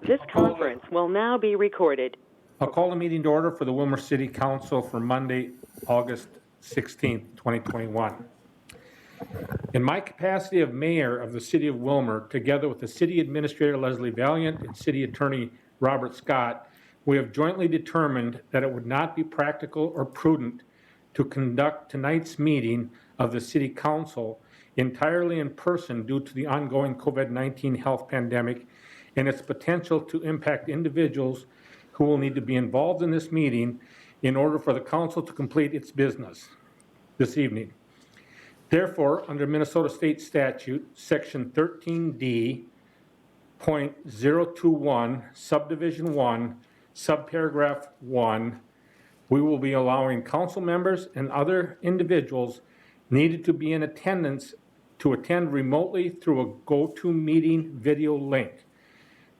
This conference will now be recorded. I'll call the meeting to order for the Willmar City Council for Monday, August 16th, 2021. In my capacity of mayor of the city of Willmar, together with the city administrator Leslie Valiant and city attorney Robert Scott, we have jointly determined that it would not be practical or prudent to conduct tonight's meeting of the city council entirely in person due to the ongoing COVID-19 health pandemic and its potential to impact individuals who will need to be involved in this meeting in order for the council to complete its business this evening. Therefore, under Minnesota State Statute, Section 13D, .021, Subdivision 1, Subparagraph 1, we will be allowing council members and other individuals needed to be in attendance to attend remotely through a GoToMeeting video link.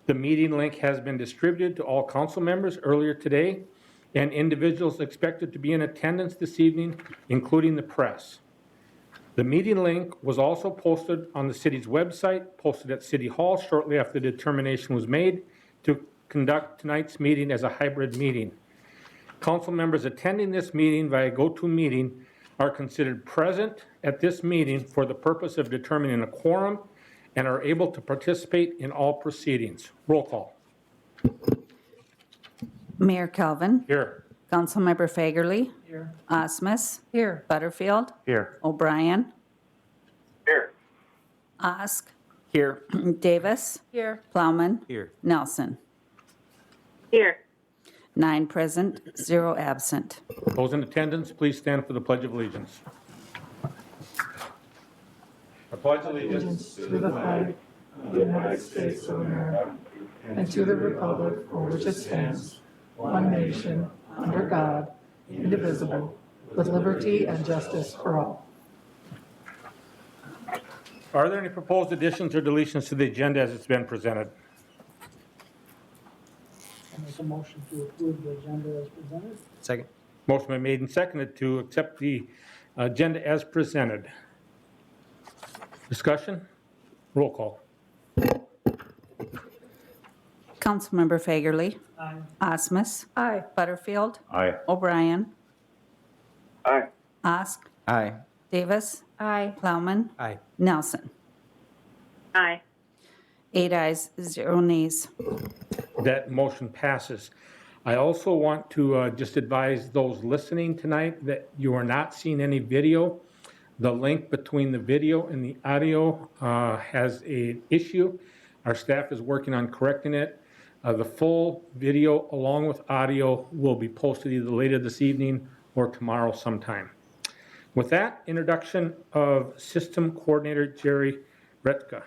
The meeting link has been distributed to all council members earlier today, and individuals expected to be in attendance this evening, including the press. The meeting link was also posted on the city's website, posted at City Hall shortly after the determination was made to conduct tonight's meeting as a hybrid meeting. Council members attending this meeting via GoToMeeting are considered present at this meeting for the purpose of determining a quorum and are able to participate in all proceedings. Roll call. Mayor Calvin. Here. Councilmember Fagerly. Here. Osmus. Here. Butterfield. Here. O'Brien. Here. Osk. Here. Davis. Here. Plowman. Here. Nelson. Here. 9 present, 0 absent. Those in attendance, please stand for the Pledge of Allegiance. I pledge allegiance To the flag of the United States of America and to the republic for which it stands, one nation, under God, indivisible, with liberty and justice for all. Are there any proposed additions or deletions to the agenda as it's been presented? I make a motion to approve the agenda as presented. Second. Motion been made and seconded to accept the agenda as presented. Discussion? Roll call. Councilmember Fagerly. Aye. Osmus. Aye. Butterfield. Aye. O'Brien. Aye. Osk. Aye. Davis. Aye. Plowman. Aye. Nelson. Aye. 8 ayes, 0 nays. That motion passes. I also want to just advise those listening tonight that you are not seeing any video. The link between the video and the audio has an issue. Our staff is working on correcting it. The full video along with audio will be posted either later this evening or tomorrow sometime. With that, introduction of System Coordinator Jerry Retka.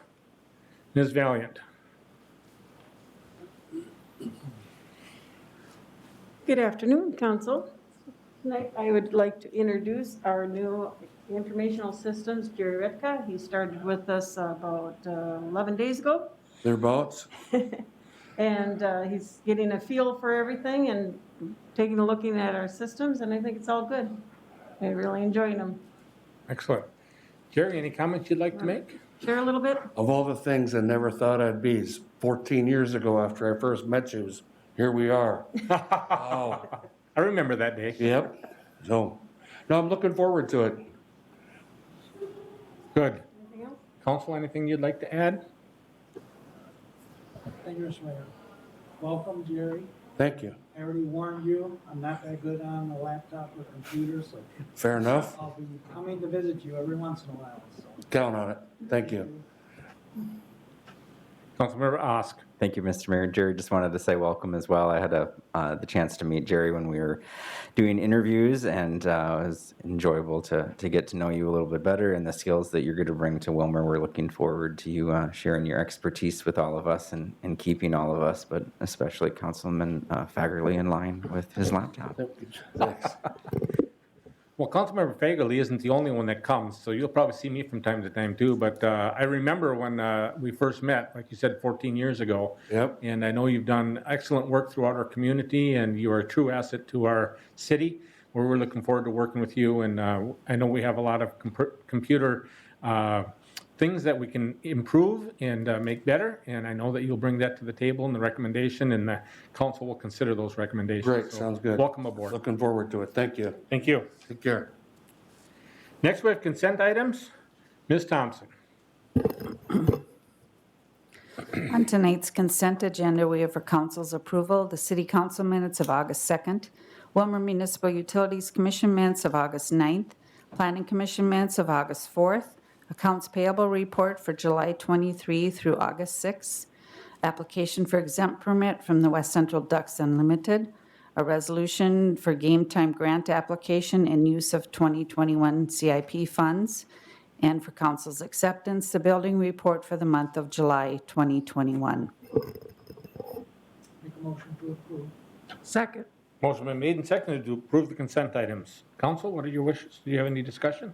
Ms. Valiant. Good afternoon, Council. Tonight I would like to introduce our new informational systems, Jerry Retka. He started with us about 11 days ago. Thereabouts. And he's getting a feel for everything and taking a looking at our systems, and I think it's all good. I'm really enjoying them. Excellent. Jerry, any comments you'd like to make? Share a little bit? Of all the things I never thought I'd be, 14 years ago after I first met you, here we are. Wow. I remember that day. Yep. So, no, I'm looking forward to it. Good. Anything else? Council, anything you'd like to add? Thank you, Mr. Mayor. Welcome, Jerry. Thank you. I already warned you, I'm not that good on the laptop or computer, so Fair enough. I'll be coming to visit you every once in a while, so. Count on it. Thank you. Councilmember Osk. Thank you, Mr. Mayor. Jerry, just wanted to say welcome as well. I had the chance to meet Jerry when we were doing interviews, and it was enjoyable to get to know you a little bit better and the skills that you're going to bring to Willmar. We're looking forward to you sharing your expertise with all of us and keeping all of us, but especially Councilman Fagerly in line with his laptop. Thanks. Well, Councilmember Fagerly isn't the only one that comes, so you'll probably see me from time to time too. But I remember when we first met, like you said, 14 years ago. Yep. And I know you've done excellent work throughout our community, and you are a true asset to our city. We're looking forward to working with you. And I know we have a lot of computer things that we can improve and make better, and I know that you'll bring that to the table in the recommendation, and the council will consider those recommendations. Great, So, sounds good. Welcome aboard. Looking forward to it. Thank you. Thank you. Take care. Next, we have consent items. Ms. Thompson. On tonight's consent agenda, we have for council's approval the city council minutes of August 2nd, Willmar Municipal Utilities Commission minutes of August 9th, Planning Commission minutes of August 4th, accounts payable report for July 23 through August 6th, application for exempt permit from the West Central Ducks Unlimited, a resolution for game time grant application and use of 2021 CIP funds, and for council's acceptance, the building report for the month of July 2021. Make a motion to approve. Second. Motion been made and seconded to approve the consent items. Council, what are your wishes? Do you have any discussion?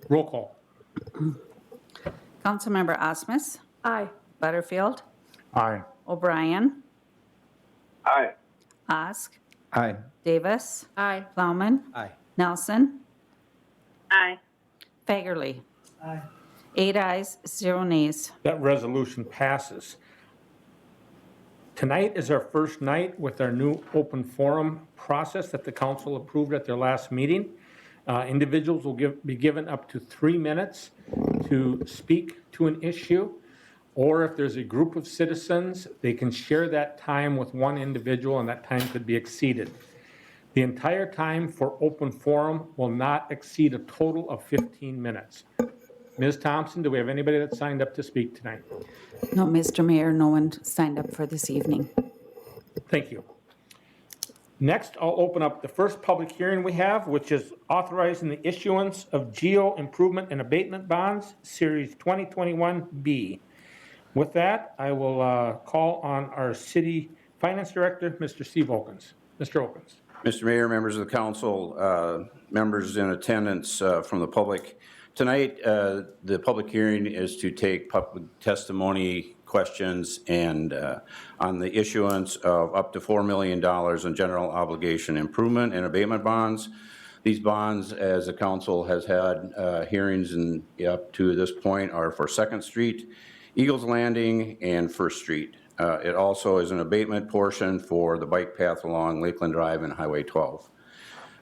Roll call. Councilmember Osmus, Aye. Butterfield, Aye. O'Brien, Aye. Osk, Aye. Davis, Aye. Plowman, Aye. Nelson, Aye. Fagerly. Aye. 8 ayes, 0 nays. That resolution passes. Tonight is our first night with our new open forum process that the council approved at their last meeting. Individuals will be given up to 3 minutes to speak to an issue, or if there's a group of citizens, they can share that time with one individual, and that time could be exceeded. The entire time for open forum will not exceed a total of 15 minutes. Ms. Thompson, do we have anybody that signed up to speak tonight? No, Mr. Mayor, no one signed up for this evening. Thank you. Next, I'll open up the first public hearing we have, which is authorizing the issuance of geo improvement and abatement bonds, Series 2021B. With that, I will call on our City Finance Director, Mr. Steve Okens. Mr. Okens. Mr. Mayor, members of the council, members in attendance from the public. Tonight, the public hearing is to take public testimony, questions, and on the issuance of up to $4 million in general obligation improvement and abatement bonds. These bonds, as the council has had hearings in, up to this point, are for 2nd Street, Eagles Landing, and 1st Street. It also is an abatement portion for the bike path along Lakeland Drive and Highway 12.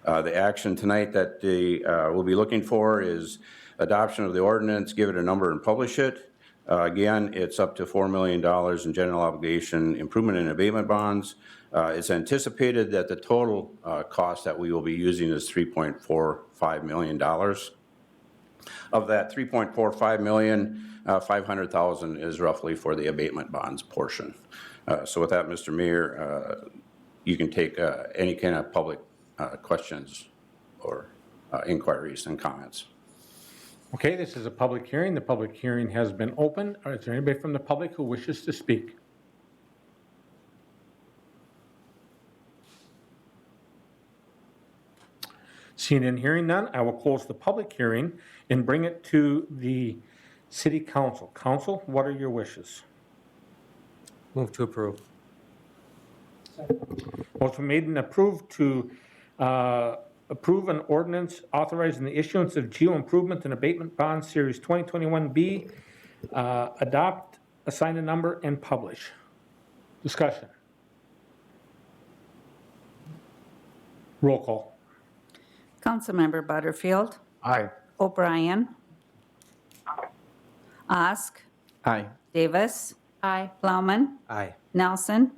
The action tonight that they will be looking for is adoption of the ordinance, give it a number and publish it. Again, it's up to $4 million in general obligation improvement and abatement bonds. It's anticipated that the total cost that we will be using is $3.45 million. Of that $3.45 million, $500,000 is roughly for the abatement bonds portion. So with that, Mr. Mayor, you can take any kind of public questions or inquiries and comments. Okay, this is a public hearing. The public hearing has been opened. Is there anybody from the public who wishes to speak? Seeing and hearing none, I will close the public hearing and bring it to the City Council. Council, what are your wishes? Move to approve. Motion made and approved to approve an ordinance authorizing the issuance of geo improvement and abatement bonds, Series 2021B, adopt, assign a number, and publish. Discussion. Roll call. Councilmember Butterfield, Aye. O'Brien, Osk, Aye. Davis, Aye. Plowman, Aye. Nelson,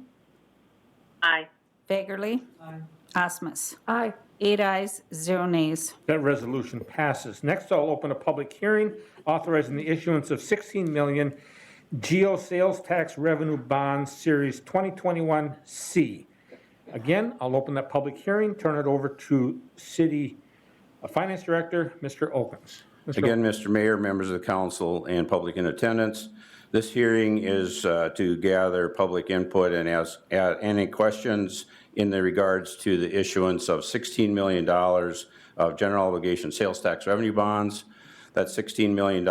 Aye. Fagerly, Aye. Osmus. Aye. 8 ayes, 0 nays. That resolution passes. Next, I'll open a public hearing authorizing the issuance of 16 million geo sales tax revenue bonds, Series 2021C. Again, I'll open that public hearing, turn it over to City Finance Director, Mr. Okens. Again, Mr. Mayor, members of the council, and public in attendance, this hearing is to gather public input and ask any questions in the regards to the issuance of $16 million of general obligation sales tax revenue bonds. That $16 million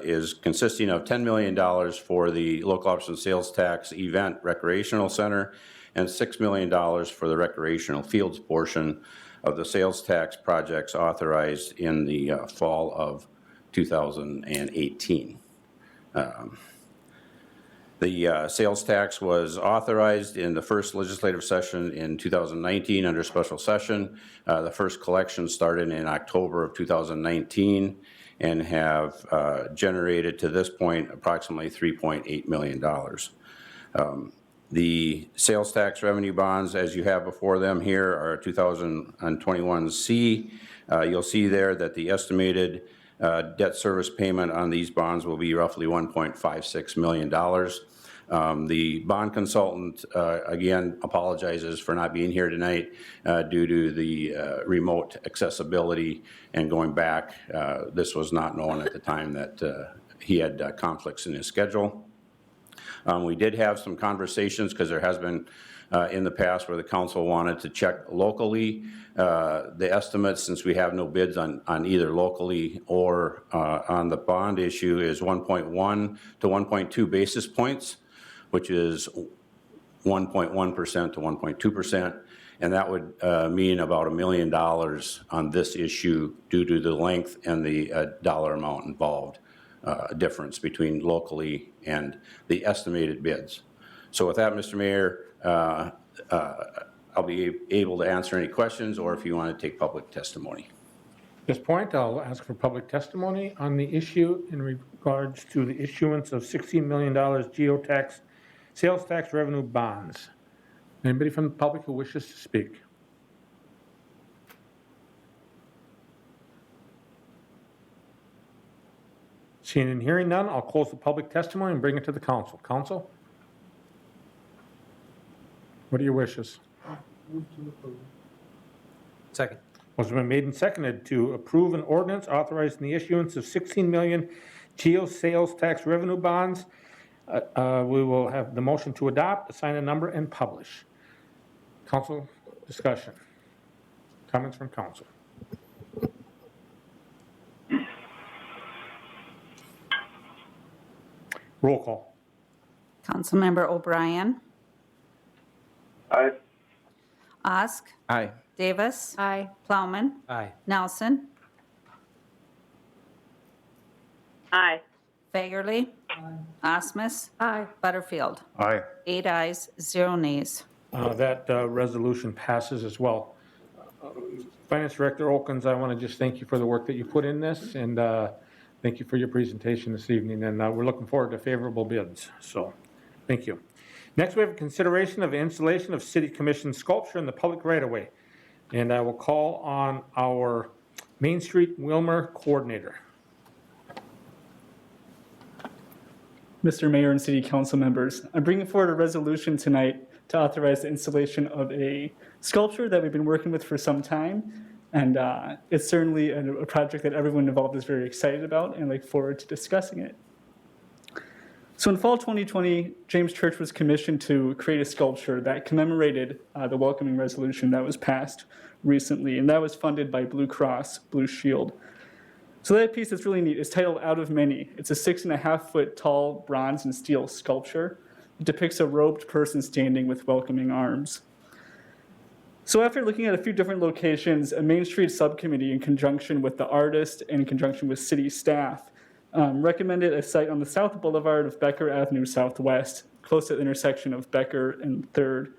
is consisting of $10 million for the local option sales tax event recreational center and $6 million for the recreational fields portion. of the sales tax projects authorized in the fall of 2018. The sales tax was authorized in the first legislative session in 2019 under special session. The first collection started in October of 2019 and have generated to this point approximately $3.8 million. The sales tax revenue bonds, as you have before them here, are 2021C. You'll see there that the estimated debt service payment on these bonds will be roughly $1.56 million. The bond consultant, again, apologizes for not being here tonight due to the remote accessibility and going back. This was not known at the time that he had conflicts in his schedule. We did have some conversations because there has been in the past where the council wanted to check locally. The estimates, since we have no bids on either locally or on the bond issue, is 1.1 to 1.2 basis points, which is 1.1% to 1.2%. And that would mean about $1 million on this issue due to the length and the dollar amount involved. Difference between locally and the estimated bids. So with that, Mr. Mayor, I'll be able to answer any questions or if you want to take public testimony. At this point, I'll ask for public testimony on the issue in regards to the issuance of $16 million geotax sales tax revenue bonds. Anybody from the public who wishes to speak? Seeing and hearing none, I'll close the public testimony and bring it to the council. Council? What are your wishes? Second. Motion been made and seconded to approve an ordinance authorizing the issuance of 16 million geo sales tax revenue bonds. We will have the motion to adopt, assign a number, and publish. Council discussion. Comments from council. Roll call. Councilmember O'Brien. Aye. Osk. Aye. Davis. Aye. Plowman. Aye. Nelson. Aye. Fagerly. Osmus. Aye. Butterfield. Aye. 8 ayes, 0 nays. That resolution passes as well. Finance Director Okens, I want to just thank you for the work that you put in this, and thank you for your presentation this evening, and we're looking forward to favorable bids, so thank you. Next, we have a consideration of installation of City Commission sculpture in the public right-of-way, and I will call on our Main Street Willmar coordinator. Mr. Mayor and City Council members, I'm bringing forward a resolution tonight to authorize the installation of a sculpture that we've been working with for some time. And it's certainly a project that everyone involved is very excited about and look forward to discussing it. So in fall 2020, James Church was commissioned to create a sculpture that commemorated the welcoming resolution that was passed recently, and that was funded by Blue Cross Blue Shield. So that piece that's really neat is titled Out of Many. It's a 6.5-foot tall bronze and steel sculpture. It depicts a robed person standing with welcoming arms. So after looking at a few different locations, a Main Street subcommittee in conjunction with the artist and in conjunction with city staff recommended a site on the South Boulevard of Becker Avenue Southwest, close to the intersection of Becker and 3rd.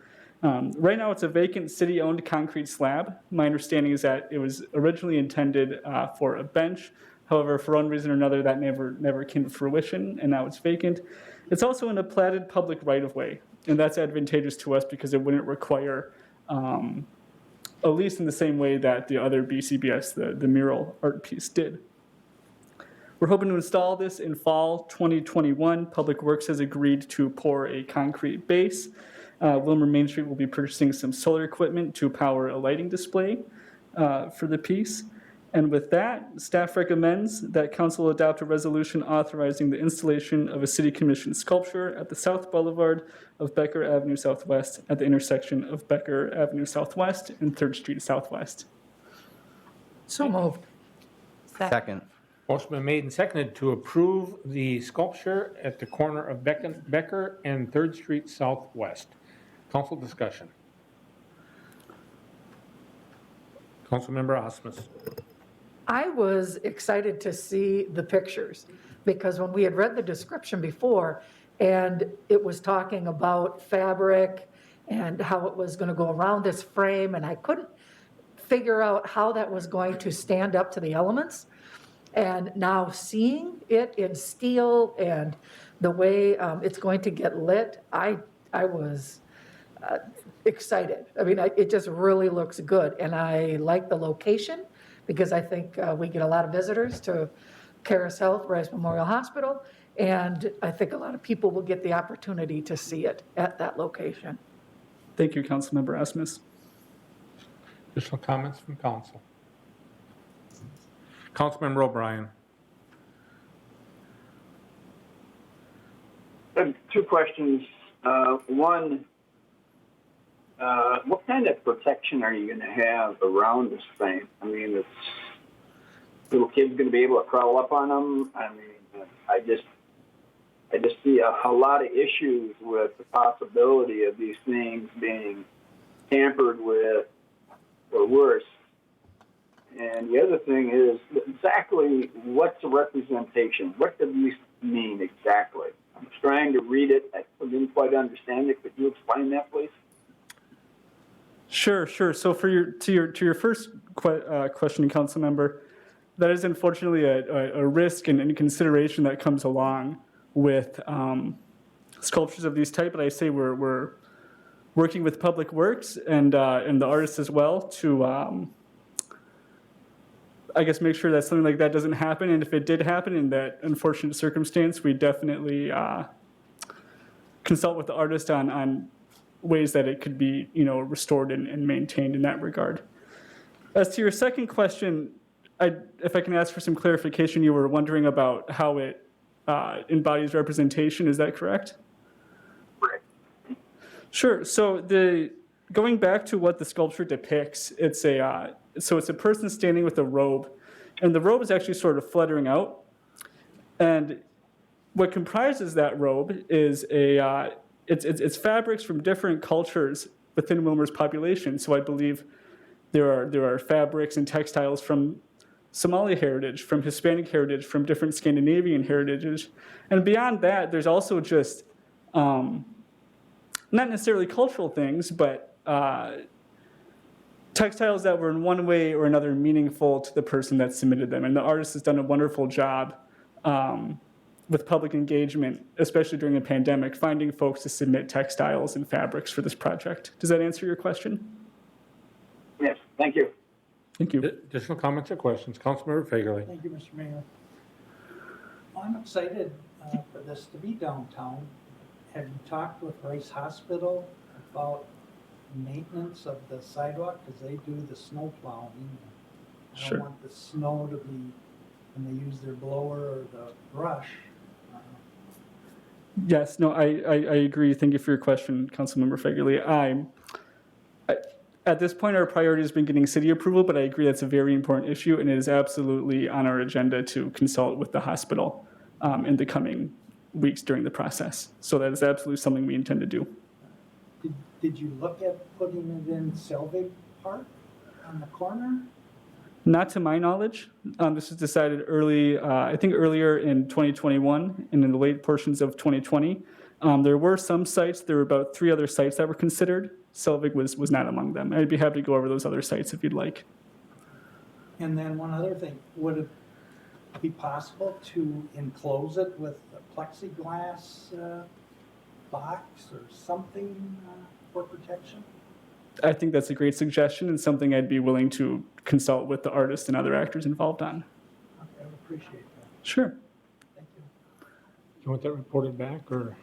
Right now it's a vacant city-owned concrete slab. My understanding is that it was originally intended for a bench. However, for one reason or another, that never came to fruition, and now it's vacant. It's also in a platted public right-of-way, and that's advantageous to us because it wouldn't require at least in the same way that the other BCBS, the mural art piece, did. We're hoping to install this in fall 2021. Public Works has agreed to pour a concrete base. Willmar Main Street will be purchasing some solar equipment to power a lighting display for the piece. And with that, staff recommends that council adopt a resolution authorizing the installation of a city commission sculpture at the South Boulevard of Becker Avenue Southwest at the intersection of Becker Avenue Southwest and 3rd Street Southwest. So moved. Second. Motion been made and seconded to approve the sculpture at the corner of Becker and 3rd Street Southwest. Council discussion. Councilmember Osmus. I was excited to see the pictures, because when we had read the description before, and it was talking about fabric and how it was gonna go around this frame, and I couldn't figure out how that was going to stand up to the elements. And now seeing it in steel and the way it's going to get lit, I was excited. I mean, it just really looks good, and I like the location, because I think we get a lot of visitors to Caris Health, Rice Memorial Hospital, and I think a lot of people will get the opportunity to see it at that location. Thank you, Councilmember Asmus. Additional comments from council? Councilmember O'Brien. I have two questions. One, what kind of protection are you going to have around this thing? I mean, it's little kids going to be able to crawl up on them. I mean, I just see a lot of issues with the possibility of these things being tampered with or worse. And the other thing is exactly what's a representation? What do these mean exactly? I'm trying to read it. I didn't quite understand it. Could you explain that, please? Sure. So for your first question, council member, that is unfortunately a risk and consideration that comes along with sculptures of these type. But I say we're working with Public Works and the artists as well to I guess make sure that something like that doesn't happen. And if it did happen in that unfortunate circumstance, we definitely consult with the artist on ways that it could be, restored and maintained in that regard. As to your second question, if I can ask for some clarification, you were wondering about how it embodies representation. Is that correct? Right. Sure. So going back to what the sculpture depicts, it's a person standing with a robe, and the robe is actually sort of fluttering out. And what comprises that robe is it's fabrics from different cultures within Willmar's population. So I believe there are fabrics and textiles from Somali heritage, from Hispanic heritage, from different Scandinavian heritages. And beyond that, there's also just not necessarily cultural things, but textiles that were in one way or another meaningful to the person that submitted them. And the artist has done a wonderful job with public engagement, especially during a pandemic, finding folks to submit textiles and fabrics for this project. Does that answer your question? Yes, thank you. Thank you. Additional comments or questions? Councilmember Fagerly. Thank you, Mr. Mayor. I'm excited for this to be downtown. Have you talked with Rice Hospital about maintenance of the sidewalk? Because they do the snow plowing. I Sure. don't want the snow to be, when they use their blower or the brush. Yes, no, I agree. Thank you for your question, Councilmember Fagerly. At this point, our priority has been getting city approval, but I agree that's a very important issue, and it is absolutely on our agenda to consult with the hospital in the coming weeks during the process. So that is absolutely something we intend to do. Did you look at putting it in Selvig Park on the corner? Not to my knowledge. This was decided earlier in 2021 and in the late portions of 2020. There were some sites, there were about 3 other sites that were considered. Selvig was not among them. I'd be happy to go over those other sites if you'd like. And then one other thing, would it be possible to enclose it with a plexiglass box or something for protection? I think that's a great suggestion and something I'd be willing to consult with the artist and other actors involved on. Okay, I would appreciate that. Sure. Thank you. You want that reported back, or?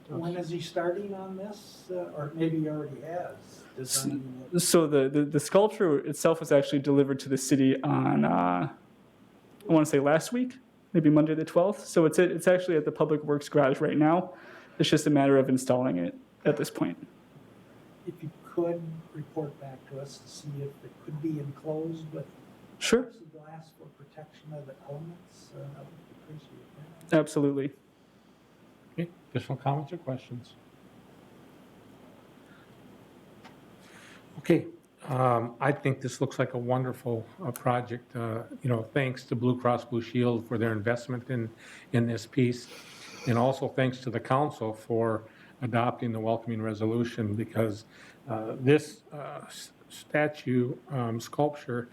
When is he starting on this? Or maybe he already has designing it? So the sculpture itself was actually delivered to the city on, I want to say last week, maybe Monday the 12th. So it's actually at the Public Works garage right now. It's just a matter of installing it at this point. If you could report back to us to see if it could be enclosed with Sure. plexiglass for protection of the elements, I would appreciate that. Absolutely. Okay, additional comments or questions? Okay, I think this looks like a wonderful project. Thanks to Blue Cross Blue Shield for their investment in this piece. And also thanks to the council for adopting the welcoming resolution, because this statue sculpture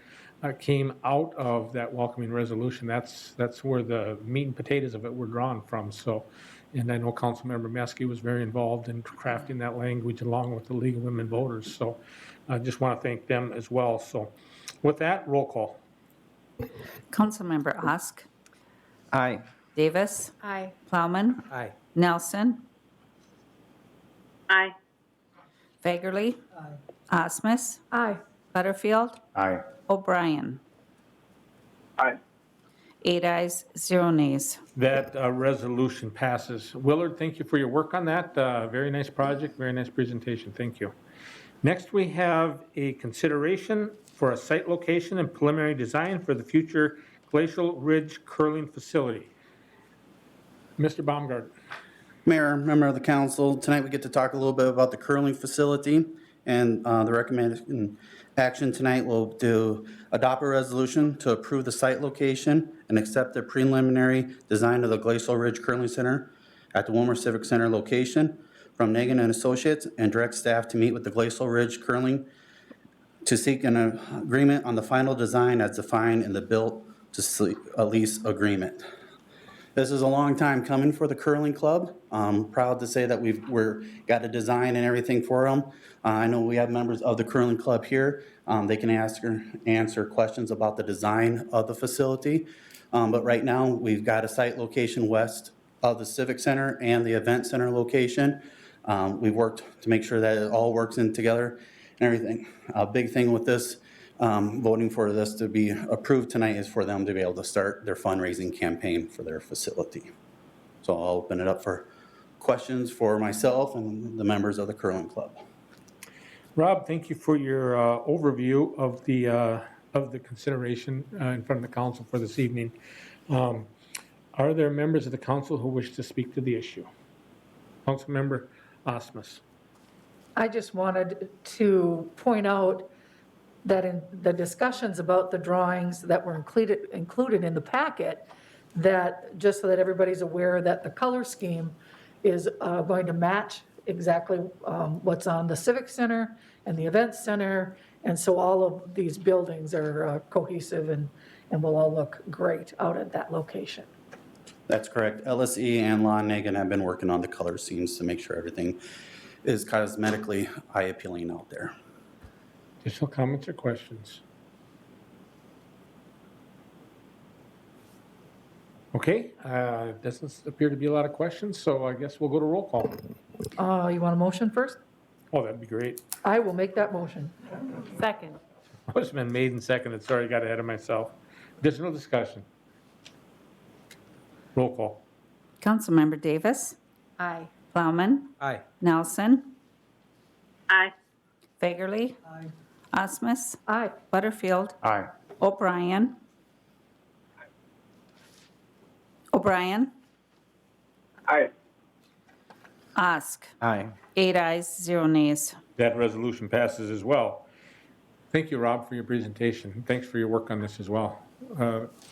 came out of that welcoming resolution. That's where the meat and potatoes of it were drawn from. So, and I know Councilmember Meske was very involved in crafting that language along with the League of Women Voters. So I just want to thank them as well. So with that, roll call. Councilmember Osk, Aye. Davis, Aye. Plowman, Aye. Nelson, Aye. Fagerly, Aye. Osmus, Aye. Butterfield, Aye. O'Brien. Aye. 8 ayes, 0 nays. That resolution passes. Willard, thank you for your work on that. Very nice project, very nice presentation. Thank you. Next, we have a consideration for a site location and preliminary design for the future Glacial Ridge Curling Facility. Mr. Baumgart. Mayor, member of the council, tonight we get to talk a little bit about the curling facility, and the recommended action tonight will do adopt a resolution to approve the site location and accept the preliminary design of the Glacial Ridge Curling Center at the Willmar Civic Center location from Nagan and Associates, and direct staff to meet with the Glacial Ridge Curling to seek an agreement on the final design as defined in the built to lease agreement. This is a long time coming for the curling club. I'm proud to say that we're got a design and everything for them. I know we have members of the curling club here. They can answer questions about the design of the facility. But right now, we've got a site location west of the Civic Center and the Event Center location. We've worked to make sure that it all works in together and everything. A big thing with this, voting for this to be approved tonight, is for them to be able to start their fundraising campaign for their facility. So I'll open it up for questions for myself and the members of the curling club. Rob, thank you for your overview of the consideration in front of the council for this evening. Are there members of the council who wish to speak to the issue? Councilmember Osmus. I just wanted to point out that in the discussions about the drawings that were included in the packet, that just so that everybody's aware that the color scheme is going to match exactly what's on the Civic Center and the Event Center. And so all of these buildings are cohesive and will all look great out at that location. That's correct. LSE and Lon Nagan have been working on the color schemes to make sure everything is cosmetically eye-appealing out there. Additional comments or questions? Okay, doesn't appear to be a lot of questions, so I guess we'll go to roll call. You want a motion first? Oh, that'd be great. I will make that motion. Second. Motion's been made and seconded. Sorry, got ahead of myself. Additional discussion. Roll call. Councilmember Davis, Aye. Plowman, Aye. Nelson, Aye. Fagerly, Aye. Osmus, Aye. Butterfield, Aye. O'Brien. O'Brien, Aye. Osk. Aye. 8 ayes, 0 nays. That resolution passes as well. Thank you, Rob, for your presentation. Thanks for your work on this as well.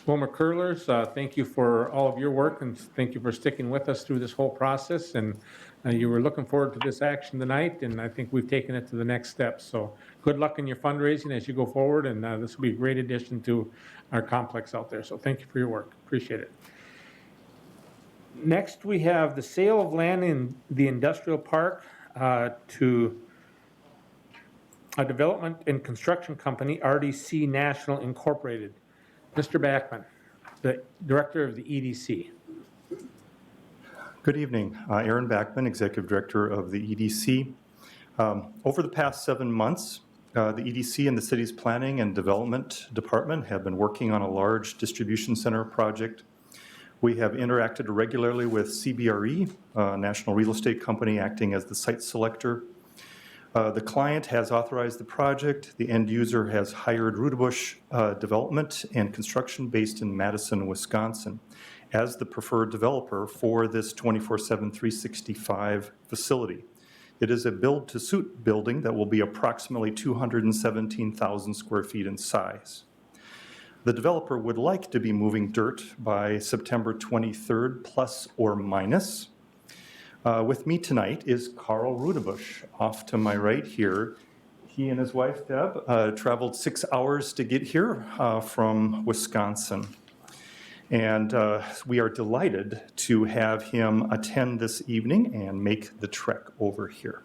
Willmar Curlers, thank you for all of your work, and thank you for sticking with us through this whole process. And you were looking forward to this action tonight, and I think we've taken it to the next step. So good luck in your fundraising as you go forward, and this will be a great addition to our complex out there. So thank you for your work. Appreciate it. Next, we have the sale of land in the industrial park to a development and construction company, RDC National Incorporated. Mr. Backman, the director of the EDC. Good evening. Aaron Backman, Executive Director of the EDC. Over the past 7 months, the EDC and the city's Planning and Development Department have been working on a large distribution center project. We have interacted regularly with CBRE, a national real estate company acting as the site selector. The client has authorized the project. The end user has hired Rudebush Development and Construction based in Madison, Wisconsin, as the preferred developer for this 24/7, 365 facility. It is a build-to-suit building that will be approximately 217,000 square feet in size. The developer would like to be moving dirt by September 23rd, plus or minus. With me tonight is Carl Rudebusch, off to my right here. He and his wife, Deb, traveled 6 hours to get here from Wisconsin. And we are delighted to have him attend this evening and make the trek over here.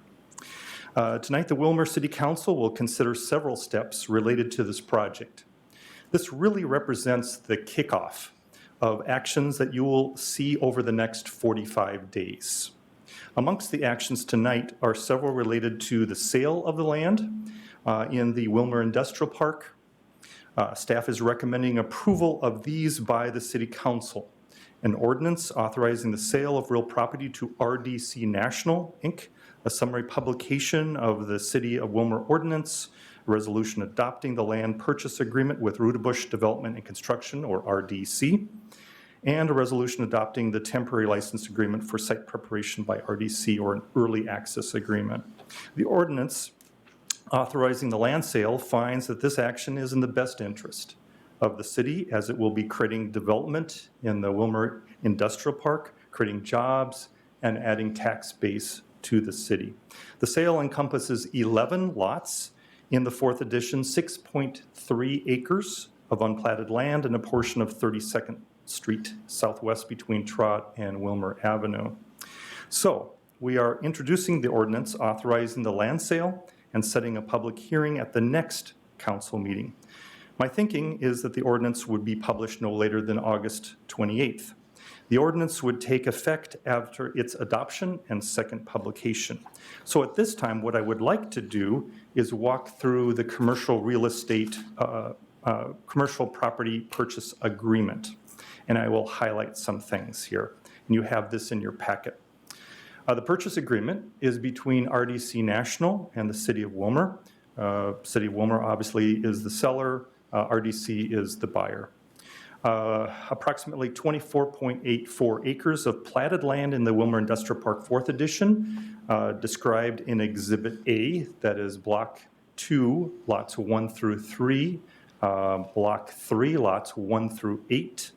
Tonight, the Willmar City Council will consider several steps related to this project. This really represents the kickoff of actions that you will see over the next 45 days. Amongst the actions tonight are several related to the sale of the land in the Willmar Industrial Park. Staff is recommending approval of these by the City Council. An ordinance authorizing the sale of real property to RDC National, Inc., a summary publication of the City of Willmar Ordinance, a resolution adopting the land purchase agreement with Rudebusch Development and Construction, or RDC, and a resolution adopting the temporary license agreement for site preparation by RDC, or an early access agreement. The ordinance authorizing the land sale finds that this action is in the best interest of the city, as it will be creating development in the Willmar Industrial Park, creating jobs, and adding tax base to the city. The sale encompasses 11 lots in the 4th edition, 6.3 acres of unplatted land and a portion of 32nd Street Southwest between Trott and Willmar Avenue. So we are introducing the ordinance authorizing the land sale and setting a public hearing at the next council meeting. My thinking is that the ordinance would be published no later than August 28th. The ordinance would take effect after its adoption and second publication. So at this time, what I would like to do is walk through the commercial real estate, commercial property purchase agreement. And I will highlight some things here. And you have this in your packet. The purchase agreement is between RDC National and the City of Willmar. City of Willmar obviously is the seller, RDC is the buyer. Approximately 24.84 acres of platted land in the Willmar Industrial Park 4th edition, described in Exhibit A, that is Block 2, lots 1 through 3, Block 3, lots 1 through 8.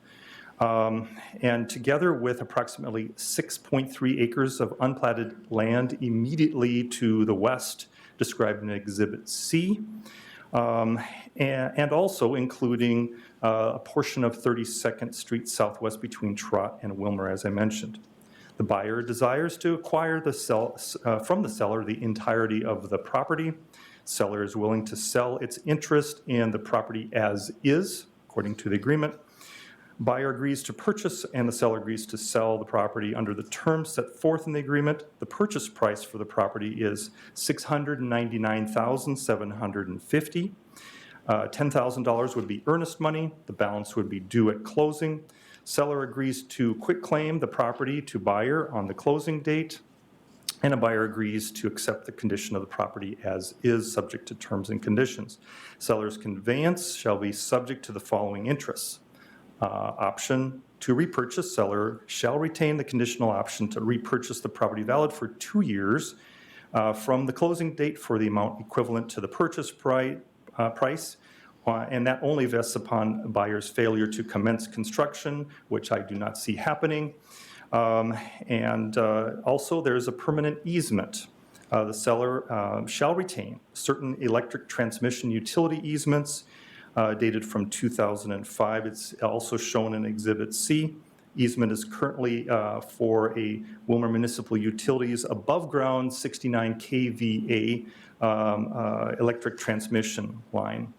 And together with approximately 6.3 acres of unplatted land immediately to the west, described in Exhibit C, and also including a portion of 32nd Street Southwest between Trott and Willmar, as I mentioned. The buyer desires to acquire from the seller the entirety of the property. Seller is willing to sell its interest in the property as is, according to the agreement. Buyer agrees to purchase and the seller agrees to sell the property under the terms set forth in the agreement. The purchase price for the property is $699,750. $10,000 would be earnest money. The balance would be due at closing. Seller agrees to quitclaim the property to buyer on the closing date, and a buyer agrees to accept the condition of the property as is, subject to terms and conditions. Seller's conveyance shall be subject to the following interests. Option to repurchase, seller shall retain the conditional option to repurchase the property valid for 2 years from the closing date for the amount equivalent to the purchase price, and that only vests upon buyer's failure to commence construction, which I do not see happening. Also, there's a permanent easement. The seller shall retain certain electric transmission utility easements dated from 2005. It's also shown in Exhibit C. Easement is currently for a Willmar Municipal Utilities above ground 69 kVA electric transmission line.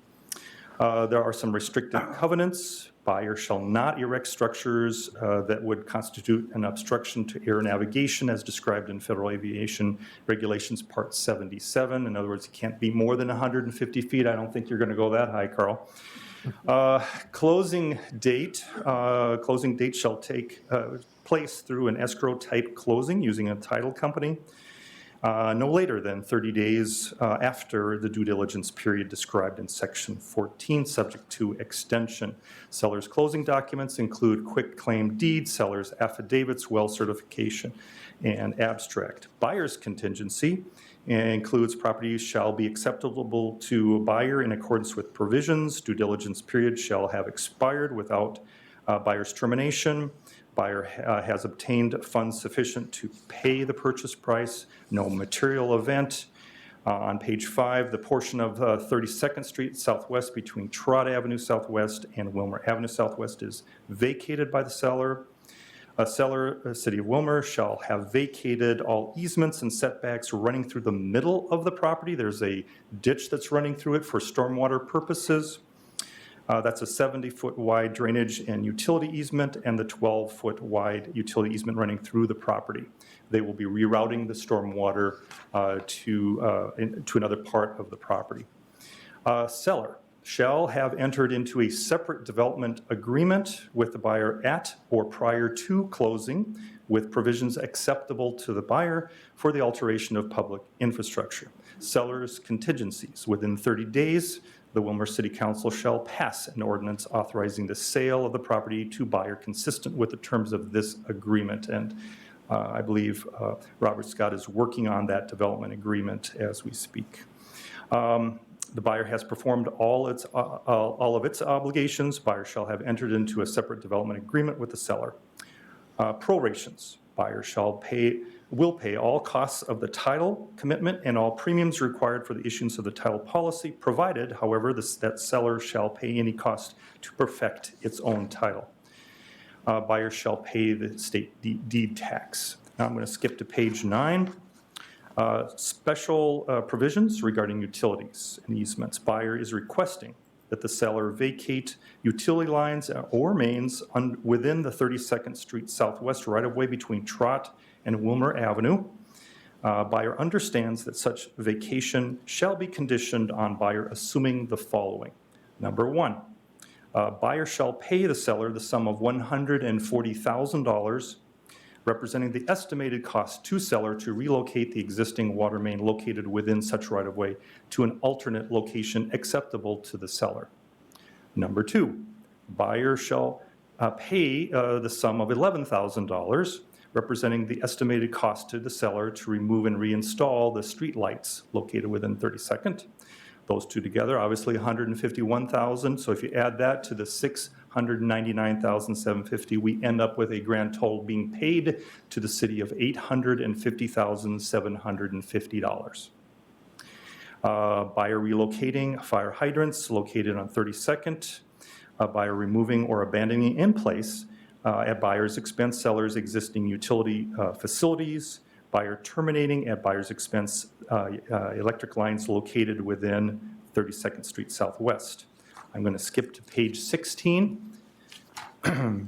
There are some restrictive covenants. Buyer shall not erect structures that would constitute an obstruction to air navigation as described in Federal Aviation Regulations Part 77. In other words, it can't be more than 150 feet. I don't think you're going to go that high, Carl. Closing date shall take place through an escrow type closing using a title company. no later than 30 days after the due diligence period described in Section 14, subject to extension. Seller's closing documents include quitclaim deed, seller's affidavits, well certification, and abstract. Buyer's contingency includes properties shall be acceptable to a buyer in accordance with provisions. Due diligence period shall have expired without buyer's termination. Buyer has obtained funds sufficient to pay the purchase price. No material event. On page 5, the portion of 32nd Street Southwest between Trott Avenue Southwest and Willmar Avenue Southwest is vacated by the seller. A seller, City of Willmar, shall have vacated all easements and setbacks running through the middle of the property. There's a ditch that's running through it for stormwater purposes. That's a 70-foot wide drainage and utility easement and the 12-foot wide utility easement running through the property. They will be rerouting the stormwater to another part of the property. Seller shall have entered into a separate development agreement with the buyer at or prior to closing with provisions acceptable to the buyer for the alteration of public infrastructure. Seller's contingencies. Within 30 days, the Willmar City Council shall pass an ordinance authorizing the sale of the property to buyer consistent with the terms of this agreement. And I believe Robert Scott is working on that development agreement as we speak. The buyer has performed all of its obligations. Buyer shall have entered into a separate development agreement with the seller. Prorations. Buyer will pay all costs of the title commitment and all premiums required for the issuance of the title policy, provided, however, that seller shall pay any cost to perfect its own title. Buyer shall pay the state deed tax. Now I'm going to skip to page 9. Special provisions regarding utilities and easements. Buyer is requesting that the seller vacate utility lines or mains within the 32nd Street Southwest right-of-way between Trott and Willmar Avenue. Buyer understands that such vacation shall be conditioned on buyer assuming the following. Number 1, buyer shall pay the seller the sum of $140,000 representing the estimated cost to seller to relocate the existing water main located within such right-of-way to an alternate location acceptable to the seller. Number 2, buyer shall pay the sum of $11,000 representing the estimated cost to the seller to remove and reinstall the street lights located within 32nd. Those two together, obviously $151,000. So if you add that to the $699,750, we end up with a grand total being paid to the city of $850,750. Buyer relocating fire hydrants located on 32nd. Buyer removing or abandoning in place at buyer's expense seller's existing utility facilities. Buyer terminating at buyer's expense electric lines located within 32nd Street Southwest. I'm going to skip to page 16. The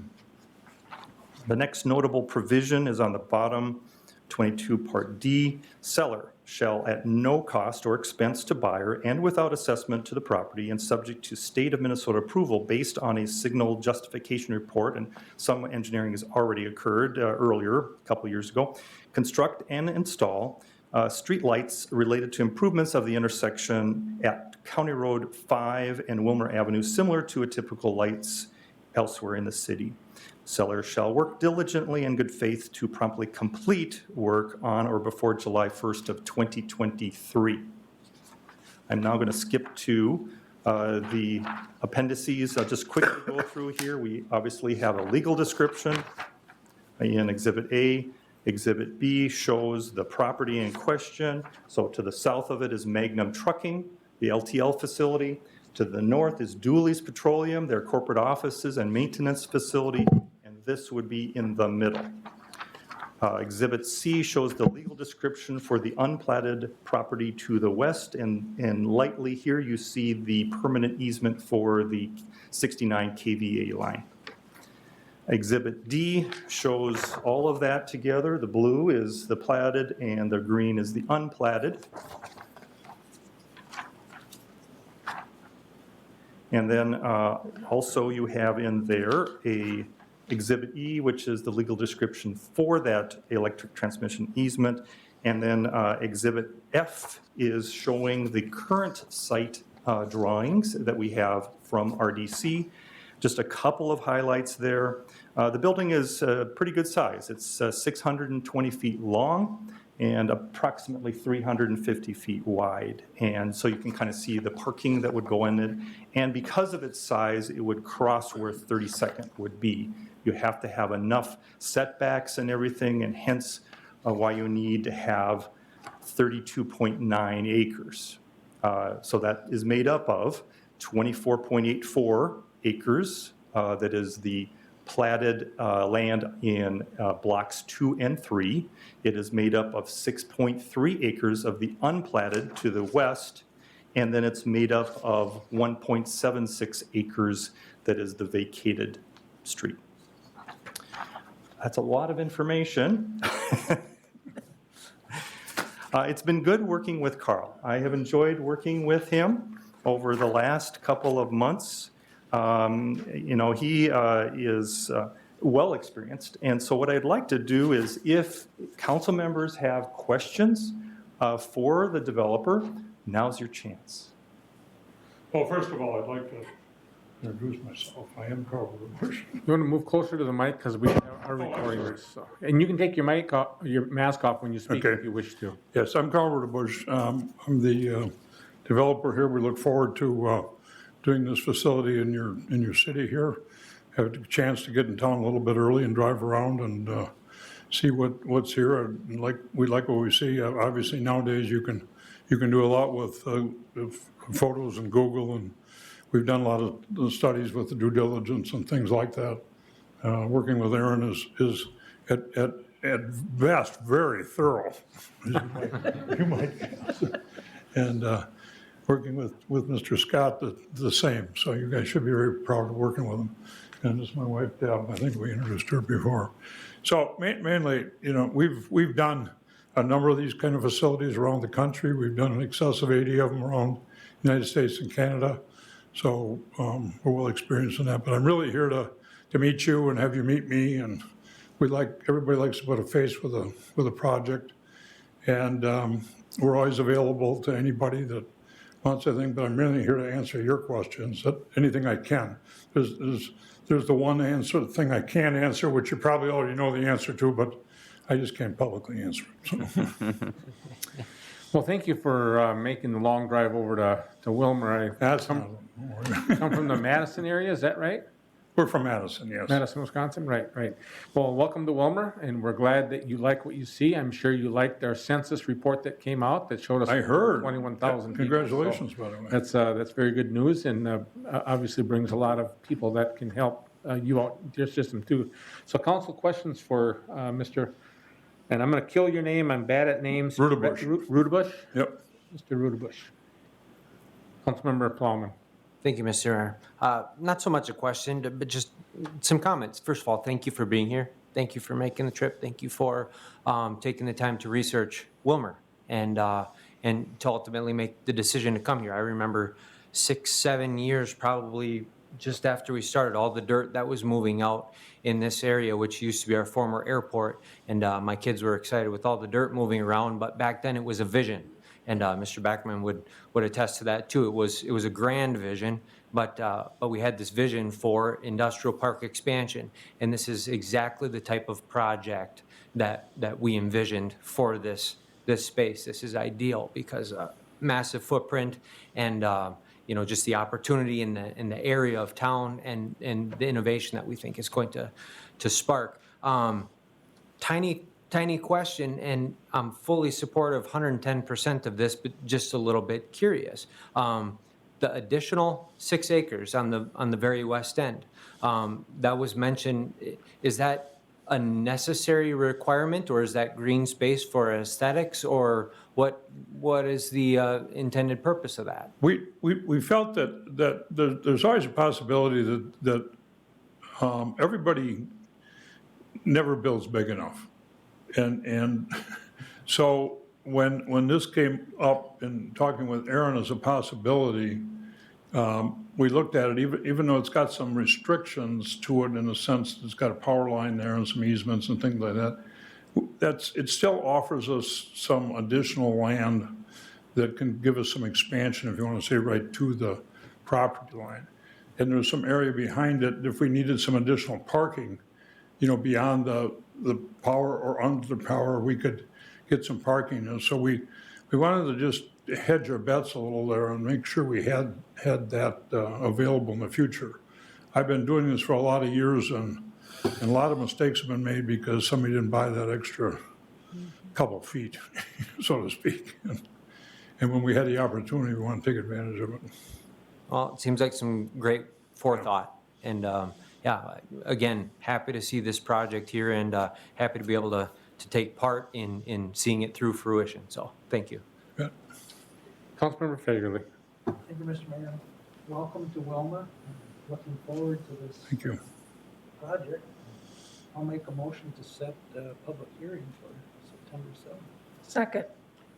next notable provision is on the bottom, 22 Part D. Seller shall at no cost or expense to buyer and without assessment to the property and subject to state of Minnesota approval based on a signal justification report, and some engineering has already occurred earlier, a couple years ago, construct and install street lights related to improvements of the intersection at County Road 5 and Willmar Avenue, similar to a typical lights elsewhere in the city. Seller shall work diligently in good faith to promptly complete work on or before July 1st of 2023. I'm now going to skip to the appendices. I'll just quickly go through here. We obviously have a legal description in Exhibit A. Exhibit B shows the property in question. So to the south of it is Magnum Trucking, the LTL facility. To the north is Dooley's Petroleum, their corporate offices and maintenance facility, and this would be in the middle. Exhibit C shows the legal description for the unplatted property to the west, and lightly here you see the permanent easement for the 69 kVA line. Exhibit D shows all of that together. The blue is the platted and the green is the unplatted. And then also you have in there a Exhibit E, which is the legal description for that electric transmission easement. And then Exhibit F is showing the current site drawings that we have from RDC. Just a couple of highlights there. The building is a pretty good size. It's 620 feet long and approximately 350 feet wide. And so you can kind of see the parking that would go in it. And because of its size, it would cross where 32nd would be. You have to have enough setbacks and everything, and hence why you need to have 32.9 acres. So that is made up of 24.84 acres, that is the platted land in blocks 2 and 3. It is made up of 6.3 acres of the unplatted to the west, and then it's made up of 1.76 acres that is the vacated street. That's a lot of information. It's been good working with Carl. I have enjoyed working with him over the last couple of months. You know, he is well experienced, and so what I'd like to do is, if council members have questions for the developer, now's your chance. Well, first of all, I'd like to introduce myself. I am Carl Bush. You want to move closer to the mic because we are recording this. So. And you can take your mic off, your mask off when you speak if you wish to. Yes, I'm Carl Bush. I'm the developer here. We look forward to doing this facility in your city here. Have a chance to get in town a little bit early and drive around and see what's here. And we like what we see. Obviously nowadays you can do a lot with photos and Google, and we've done a lot of studies with the due diligence and things like that. Working with Aaron is at best very thorough. you might guess. And working with Mr. Scott, the same. So you guys should be very proud of working with him. And this is my wife, Deb. I think we introduced her before. So mainly, you know, we've done a number of these kind of facilities around the country. We've done in excess of 80 of them around the United States and Canada. So we're well experienced in that. But I'm really here to meet you and have you meet me. And everybody likes to put a face with a project. And we're always available to anybody that wants anything. But I'm really here to answer your questions, anything I can. There's the one thing I can answer, which you probably already know the answer to, but I just can't publicly answer it. So. Well, thank you for making the long drive over to Willmar. That's come from the Madison area, is that right? We're from Madison, yes. Madison, Wisconsin, right. Well, welcome to Willmar, and we're glad that you like what you see. I'm sure you liked our census report that came out that showed us I heard 21,000 people. Congratulations, by the way. That's very good news, and obviously brings a lot of people that can help you out your system too. So, council questions for Mr. And I'm going to kill your name. I'm bad at names. Rudebush. Rudebush? Yep. Mr. Rudebush. Councilmember Plowman. Thank you, Mr. Mayor. Not so much a question, but just some comments. First of all, thank you for being here. Thank you for making the trip. Thank you for taking the time to research Willmar and to ultimately make the decision to come here. I remember 6-7 years probably just after we started, all the dirt that was moving out in this area, which used to be our former airport. And my kids were excited with all the dirt moving around, but back then it was a vision. And Mr. Backman would attest to that too. It was a grand vision, but we had this vision for industrial park expansion. And this is exactly the type of project that we envisioned for this space. This is ideal because massive footprint and just the opportunity in the area of town and the innovation that we think is going to spark. Tiny question, and I'm fully supportive 110% of this, but just a little bit curious. The additional 6 acres on the very west end that was mentioned, is that a necessary requirement, or is that green space for aesthetics, or what is the intended purpose of that? We felt that there's always a possibility that everybody never builds big enough. And so when this came up in talking with Aaron as a possibility, we looked at it, even though it's got some restrictions to it in the sense that it's got a power line there and some easements and things like that. It still offers us some additional land that can give us some expansion, if you want to say, right to the property line. And there's some area behind it, if we needed some additional parking, beyond the power or under the power, we could get some parking. And so we wanted to just hedge our bets a little there and make sure we had that available in the future. I've been doing this for a lot of years, and a lot of mistakes have been made because somebody didn't buy that extra couple of feet, so to speak. And when we had the opportunity, we want to take advantage of it. Well, it seems like some great forethought. And yeah, again, happy to see this project here and happy to be able to take part in seeing it through fruition. So thank you. Yeah. Councilmember Fagerly. Thank you, Mr. Mayor. Welcome to Willmar. Looking forward to this Thank you. project. I'll make a motion to set a public hearing for September 7th. Second.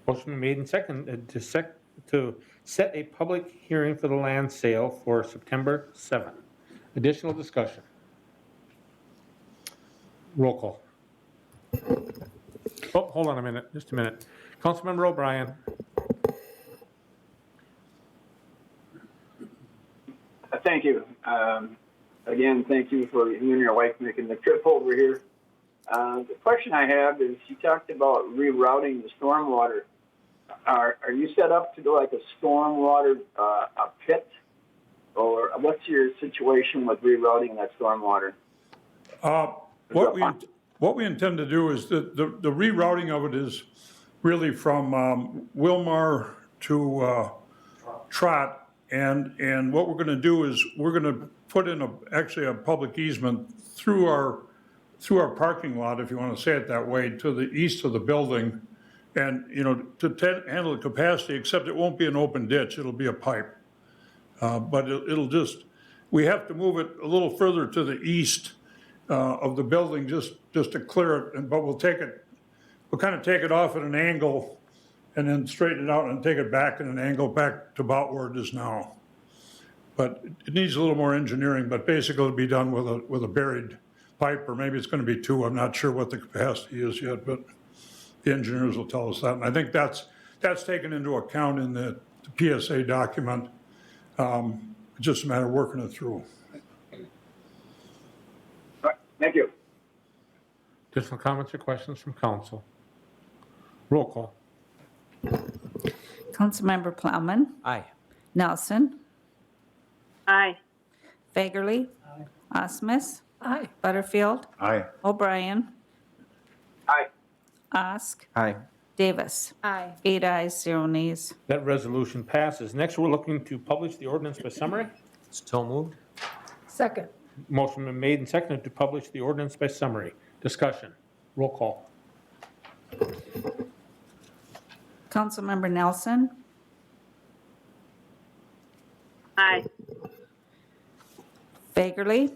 Motion been made and seconded to set a public hearing for the land sale for September 7th. Additional discussion. Roll call. Oh, hold on a minute, just a minute. Councilmember O'Brien. Thank you. Again, thank you for you and your wife making the trip over here. The question I have is, you talked about rerouting the stormwater. Are you set up to do like a stormwater a pit, or what's your situation with rerouting that stormwater? What we intend to do is that the rerouting of it is really from Willmar to Trot. And what we're going to do is we're going to put in actually a public easement through our parking lot, if you want to say it that way, to the east of the building. And, to handle the capacity, except it won't be an open ditch, it'll be a pipe. But it'll just, we have to move it a little further to the east of the building just to clear it. But we'll kind of take it off at an angle and then straighten it out and take it back in an angle back to about where it is now. But it needs a little more engineering, but basically it'll be done with a buried pipe, or maybe it's going to be two. I'm not sure what the capacity is yet, but the engineers will tell us that. And I think that's taken into account in the PSA document. It's just a matter of working it through. All right, thank you. Additional comments or questions from council? Roll call. Councilmember Plowman, Aye. Nelson, Aye. Fagerly, Osmus, Aye. Butterfield, Aye. O'Brien, Aye. Osk, Aye. Davis. Aye. 8 ayes, 0 nays. That resolution passes. Next, we're looking to publish the ordinance by summary. So moved. Second. Motion been made and seconded to publish the ordinance by summary. Discussion. Roll call. Councilmember Nelson, Aye. Fagerly,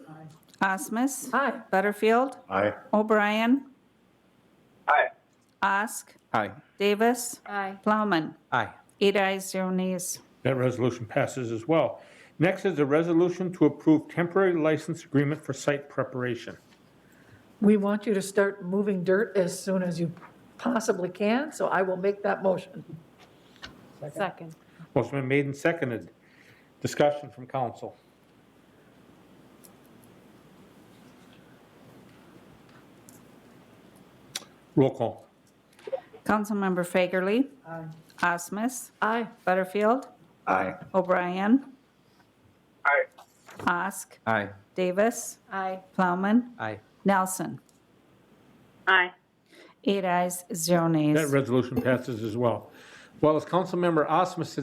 Osmus, Aye. Butterfield, Aye. O'Brien, Aye. Osk, Aye. Davis, Aye. Plowman. Aye. 8 ayes, 0 nays. That resolution passes as well. Next is a resolution to approve temporary license agreement for site preparation. We want you to start moving dirt as soon as you possibly can, so I will make that motion. Second. Motion been made and seconded. Discussion from council. Roll call. Councilmember Fagerly, Aye. Osmus, Aye. Butterfield, Aye. O'Brien, Aye. Osk, Aye. Davis, Aye. Plowman, Aye. Nelson. Aye. 8 ayes, 0 That nays. resolution passes as well. Well, as Councilmember Osmus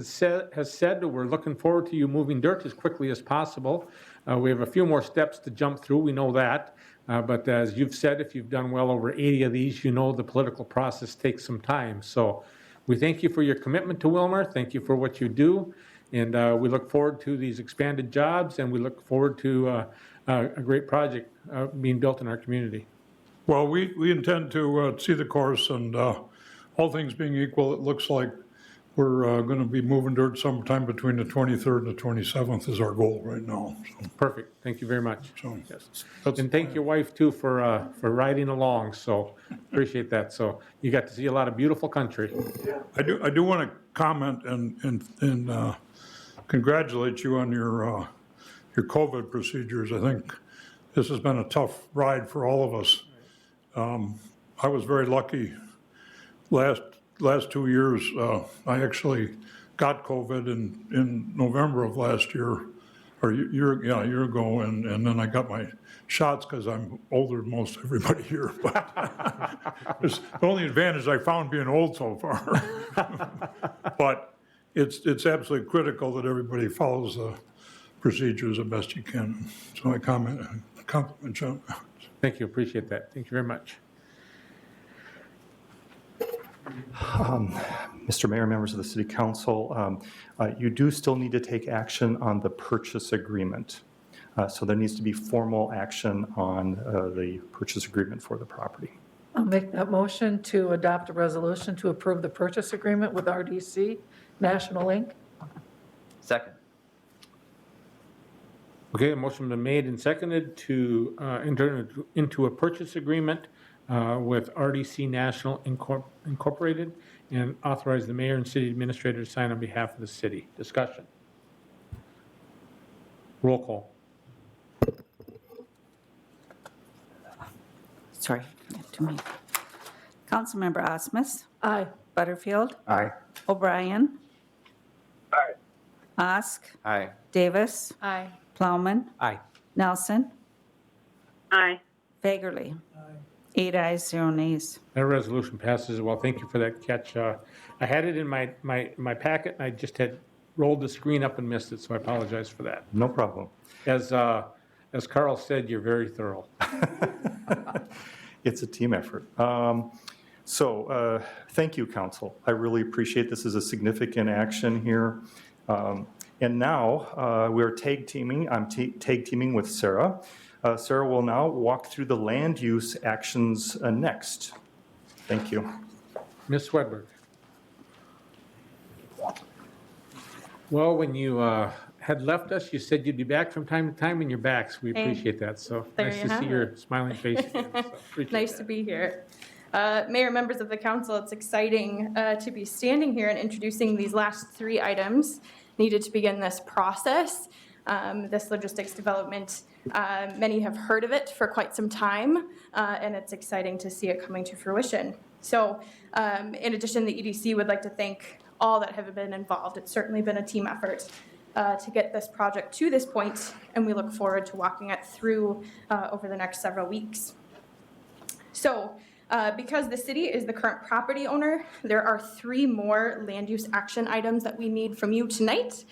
has said, we're looking forward to you moving dirt as quickly as possible. We have a few more steps to jump through, we know that. But as you've said, if you've done well over 80 of these, you know the political process takes some time. So we thank you for your commitment to Willmar. Thank you for what you do. And we look forward to these expanded jobs, and we look forward to a great project being built in our community. Well, we intend to see the course, and all things being equal, it looks like we're going to be moving dirt sometime between the 23rd and the 27th is our goal right now. Perfect. Thank you very much. So Yes. that's And thank your wife too for riding along. So appreciate that. So you got to see a lot of beautiful country. I do want to comment and congratulate you on your COVID procedures. I think this has been a tough ride for all of us. I was very lucky. Last 2 years, I actually got COVID in November of last year, or a year ago, and then I got my shots because I'm older than most everybody here. But it's the only advantage I found being old so far. But it's absolutely critical that everybody follows the procedures the best you can. So I compliment you. Thank you. Appreciate that. Thank you very much. Mr. Mayor, members of the City Council, you do still need to take action on the purchase agreement. So there needs to be formal action on the purchase agreement for the property. I'll make that motion to adopt a resolution to approve the purchase agreement with RDC National Inc. Second. Okay, a motion been made and seconded to enter into a purchase agreement with RDC National Incorporated and authorize the mayor and city administrator to sign on behalf of the city. Discussion. Roll call. Sorry, to me. Councilmember Osmus, Aye. Butterfield, Aye. O'Brien, Aye. Osk, Aye. Davis, Aye. Plowman, Aye. Nelson, Aye. Fagerly. 8 ayes, 0 nays. That resolution passes as well. Thank you for that catch. I had it in my packet, and I just had rolled the screen up and missed it, so I apologize for that. No problem. As Carl said, you're very thorough. It's a team effort. Thank you, Council. I really appreciate this is a significant action here. And now we're tag teaming. I'm tag teaming with Sarah. Sarah will now walk through the land use actions next. Thank you. Ms. Swedberg. Well, when you had left us, you said you'd be back from time to time, and you're back, so we Hey. appreciate that. So There nice you to see have your smiling face again. So appreciate Nice that. to be here. Mayor, members of the council, it's exciting to be standing here and introducing these last 3 items needed to begin this process. This logistics development, many have heard of it for quite some time, and it's exciting to see it coming to fruition. So in addition, the EDC would like to thank all that have been involved. It's certainly been a team effort to get this project to this point, and we look forward to walking it through over the next several weeks. So because the city is the current property owner, there are 3 more land use action items that we need from you tonight.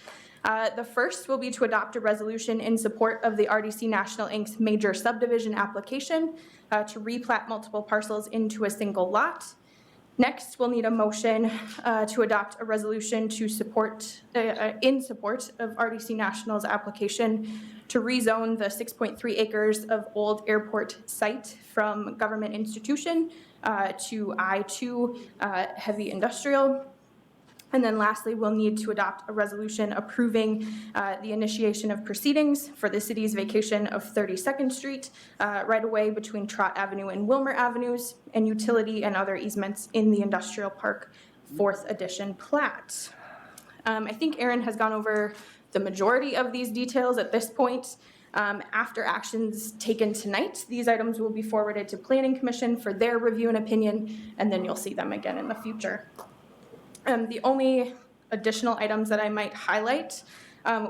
The first will be to adopt a resolution in support of the RDC National Inc.'s major subdivision application to replat multiple parcels into a single lot. Next, we'll need a motion to adopt a resolution to support, in support of RDC National's application to rezone the 6.3 acres of old airport site from government institution to I-2 heavy industrial. And then lastly, we'll need to adopt a resolution approving the initiation of proceedings for the city's vacation of 32nd Street, right away between Trott Avenue and Willmar Avenues, and utility and other easements in the Industrial Park 4th Edition plat. I think Aaron has gone over the majority of these details at this point. After actions taken tonight, these items will be forwarded to Planning Commission for their review and opinion, and then you'll see them again in the future. The only additional items that I might highlight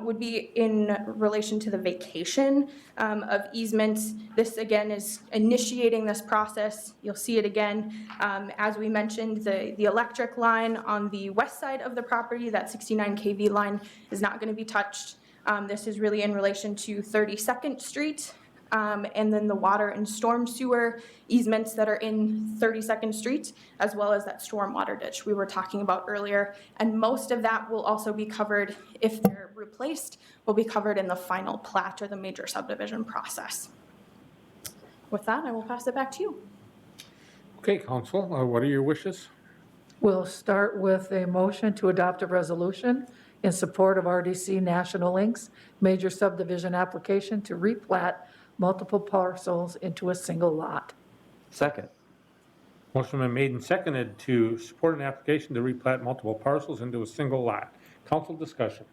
would be in relation to the vacation of easements. This again is initiating this process. You'll see it again. As we mentioned, the electric line on the west side of the property, that 69 kV line, is not going to be touched. This is really in relation to 32nd Street. And then the water and storm sewer easements that are in 32nd Street, as well as that storm water ditch we were talking about earlier. And most of that will also be covered, if they're replaced, will be covered in the final plat or the major subdivision process. With that, I will pass it back to you. Okay, council, what are your wishes? We'll start with a motion to adopt a resolution in support of RDC National Inc.'s major subdivision application to replat multiple parcels into a single lot. Second. Motion been made and seconded to support an application to replat multiple parcels into a single lot. Council discussion.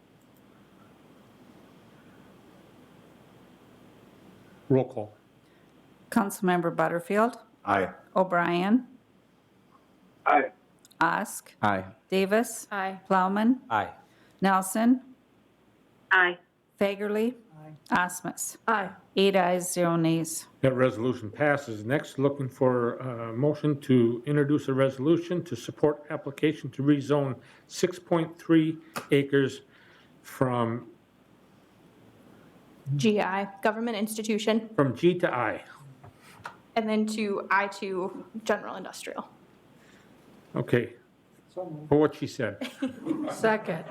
Roll call. Councilmember Butterfield, Aye. O'Brien, Aye. Osk, Aye. Davis, Aye. Plowman, Aye. Nelson, Aye. Fagerly, Osmus. Aye. 8 ayes, 0 nays. That resolution passes. Next, looking for a motion to introduce a resolution to support application to rezone 6.3 acres from GI, government institution, G to I. and then to I2, general industrial. Okay, for what she said. Second.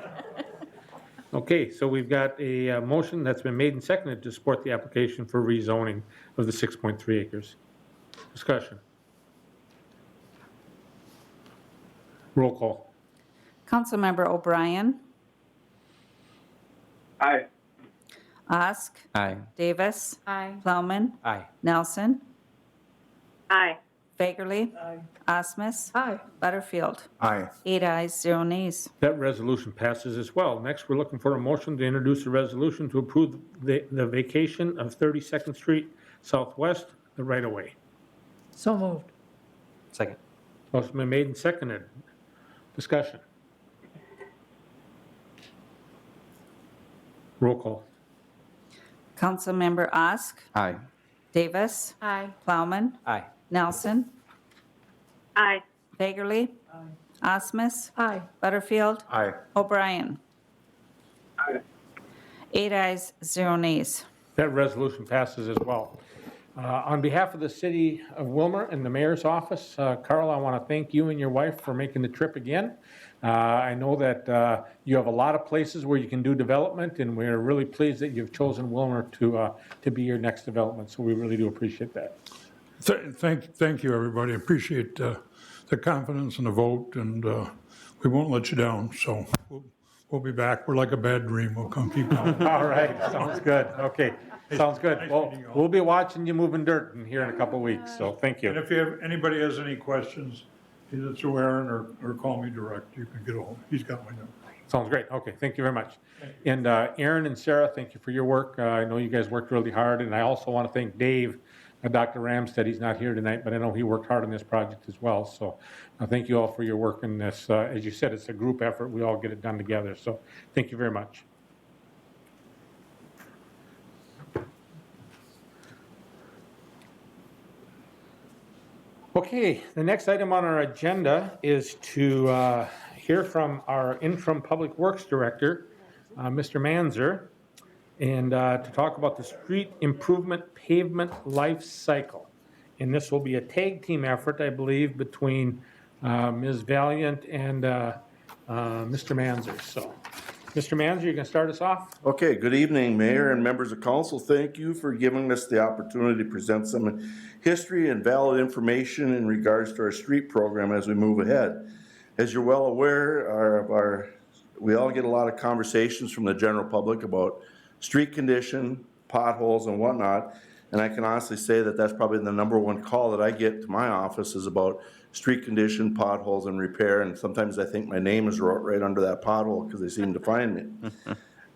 Okay, so we've got a motion that's been made and seconded to support the application for rezoning of the 6.3 acres. Discussion. Roll call. Councilmember O'Brien, Aye. Osk, Aye. Davis, Aye. Plowman, Aye. Nelson, Aye. Fagerly, Osmus, Aye. Butterfield. Aye. 8 ayes, 0 nays. That resolution passes as well. Next, we're looking for a motion to introduce a resolution to approve the vacation of 32nd Street Southwest, the right-of-way. So moved. Second. Motion been made and seconded. Discussion. Roll call. Councilmember Osk, Aye. Davis, Aye. Plowman, Aye. Nelson, Aye. Fagerly, Osmus, Aye. Butterfield, Aye. O'Brien. Aye. 8 ayes, 0 nays. That resolution passes as well. On behalf of the city of Willmar and the mayor's office, Carl, I want to thank you and your wife for making the trip again. I know that you have a lot of places where you can do development, and we're really pleased that you've chosen Willmar to be your next development, so we really do appreciate that. Thank you, everybody. I appreciate the confidence and the vote, and we won't let you down, so we'll be back. We're like a bad dream. We'll come keep going. All right, sounds good. Okay, sounds good. Nice Well, meeting you all. we'll be watching you moving dirt in here in a couple of weeks, so thank And you. if anybody has any questions, either through Aaron or call me direct, you can get a hold. He's got my number. Sounds great. Okay, thank you very much. And Aaron and Sarah, thank you for your work. I know you guys worked really hard, and I also want to thank Dave, Dr. Ramstead. He's not here tonight, but I know he worked hard on this project as well. So thank you all for your work in this. As you said, it's a group effort. We all get it done together. So thank you very much. Okay, the next item on our agenda is to hear from our interim Public Works Director, Mr. Manzer, and to talk about the street improvement pavement life cycle. And this will be a tag team effort, I believe, between Ms. Valiant and Mr. Manzer. So, Mr. Manzer, you can start us off? Okay, good evening, Mayor and members of council. Thank you for giving us the opportunity to present some history and valid information in regards to our street program as we move ahead. As you're well aware, we all get a lot of conversations from the general public about street condition, potholes and whatnot. And I can honestly say that that's probably the number one call that I get to my office is about street condition, potholes and repair. And sometimes I think my name is wrote right under that pothole because they seem to find me.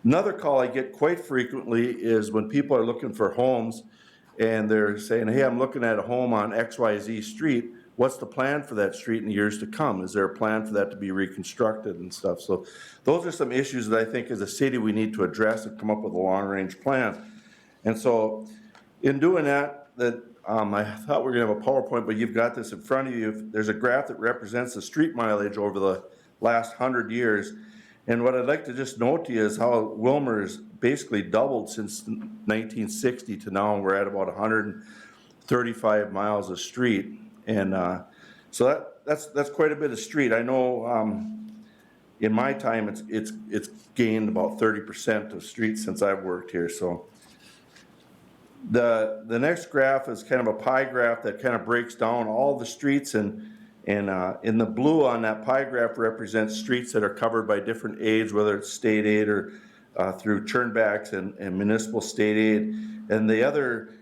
Another call I get quite frequently is when people are looking for homes and they're saying, hey, I'm looking at a home on XYZ street. What's the plan for that street in years to come? Is there a plan for that to be reconstructed and stuff? So those are some issues that I think as a city we need to address and come up with a long-range plan. And so in doing that, I thought we were gonna have a PowerPoint, but you've got this in front of you. There's a graph that represents the street mileage over the last 100 years. And what I'd like to just note to you is how Willmar has basically doubled since 1960 to now. We're at about 135 miles of street. And so that's quite a bit of street. I know in my time it's gained about 30% of streets since I've worked here. So the next graph is kind of a pie graph that kind of breaks down all the streets, and And in the blue on that pie graph represents streets that are covered by different aids, whether it's state aid or through turnbacks and municipal state aid. And the other,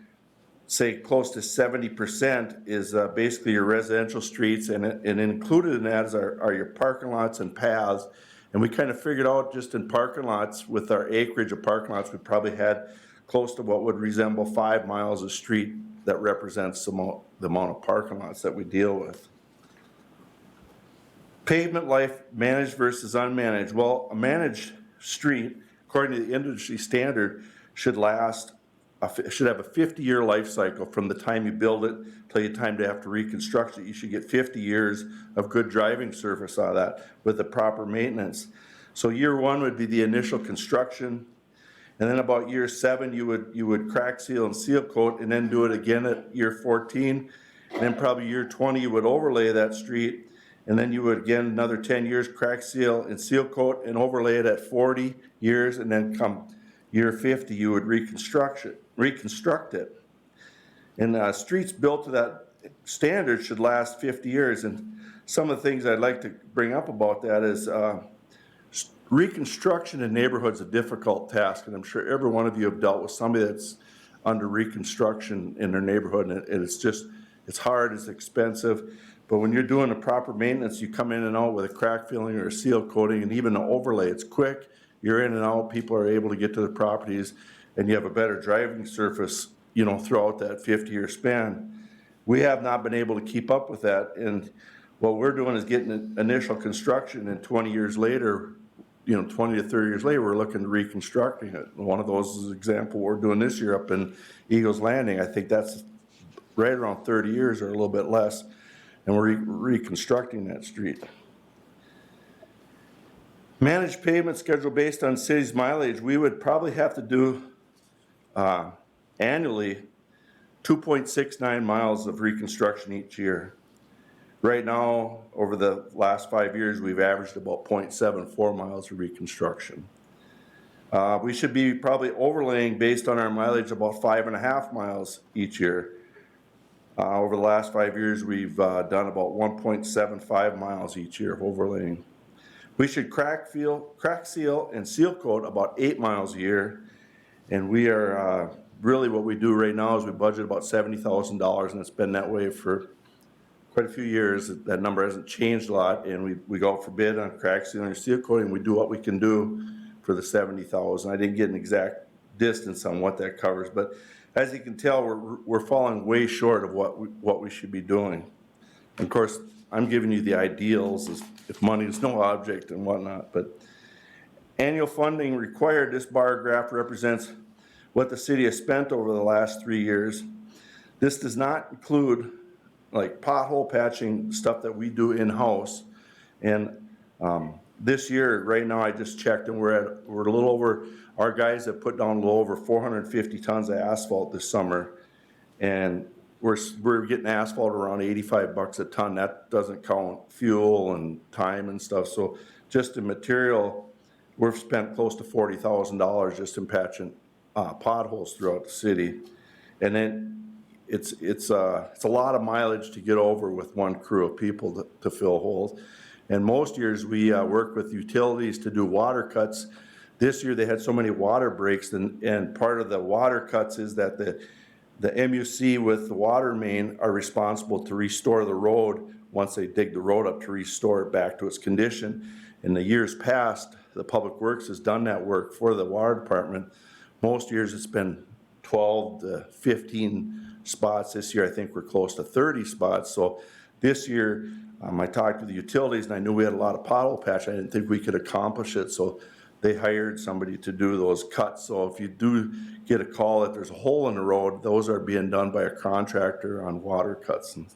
say, close to 70% is basically your residential streets, and included in that are your parking lots and paths. And we kind of figured out just in parking lots, with our acreage of parking lots, we probably had close to what would resemble 5 miles of street that represents the amount of parking lots that we deal with. Pavement life managed versus unmanaged. Well, a managed street, according to the industry standard, should have a 50-year life cycle from the time you build it till the time to have to reconstruct it. You should get 50 years of good driving surface out of that with the proper maintenance. So year 1 would be the initial construction, and then about year 7 you would crack seal and seal coat, and then do it again at year 14, and then probably year 20 you would overlay that street, and then you would again another 10 years crack seal and seal coat and overlay it at 40 years, and then come year 50 you would reconstruct it. And streets built to that standard should last 50 years. And some of the things I'd like to bring up about that is reconstruction in neighborhoods is a difficult task, and I'm sure every one of you have dealt with somebody that's under reconstruction in their neighborhood, and it's hard, it's expensive. But when you're doing the proper maintenance, you come in and out with a crack filling or a seal coating, and even an overlay, it's quick. You're in and out, people are able to get to the properties, and you have a better driving surface, throughout that 50-year span. We have not been able to keep up with that, and what we're doing is getting initial construction, and 20 years later, 20 to 30 years later, we're looking at reconstructing it. One of those is an example we're doing this year up in Eagles Landing. I think that's right around 30 years or a little bit less, and we're reconstructing that street. Managed pavement schedule based on city's mileage, we would probably have to do annually 2.69 miles of reconstruction each year. Right now, over the last 5 years, we've averaged about 0.74 miles of reconstruction. We should be probably overlaying based on our mileage about 5.5 miles each year. Over the last 5 years, we've done about 1.75 miles each year of overlaying. We should crack seal, and seal coat about 8 miles a year. And we are, really what we do right now is we budget about $70,000, and it's been that way for quite a few years. That number hasn't changed a lot, and we go out for bid on crack sealing or seal coating. We do what we can do for the $70,000. I didn't get an exact distance on what that covers, but as you can tell, we're falling way short of what we should be doing. And of course, I'm giving you the ideals if money is no object and whatnot, but annual funding required, this bar graph represents what the city has spent over the last 3 years. This does not include like pothole patching stuff that we do in-house. And this year, right now, I just checked, and we're a little over, our guys have put down a little over 450 tons of asphalt this summer, and we're getting asphalt around $85 a ton. That doesn't count fuel and time and stuff. So just the material, we've spent close to $40,000 just in patching potholes throughout the city. And then it's a lot of mileage to get over with one crew of people to fill holes. And most years we work with utilities to do water cuts. This year they had so many water breaks, and part of the water cuts is that the MUC with the water main are responsible to restore the road once they dig the road up to restore it back to its condition. In the years past, the Public Works has done that work for the water department. Most years it's been 12 to 15 spots. This year I think we're close to 30 spots. So this year I talked to the utilities, and I knew we had a lot of pothole patch. I didn't think we could accomplish it, so they hired somebody to do those cuts. So if you do get a call that there's a hole in the road, those are being done by a contractor on water cuts. And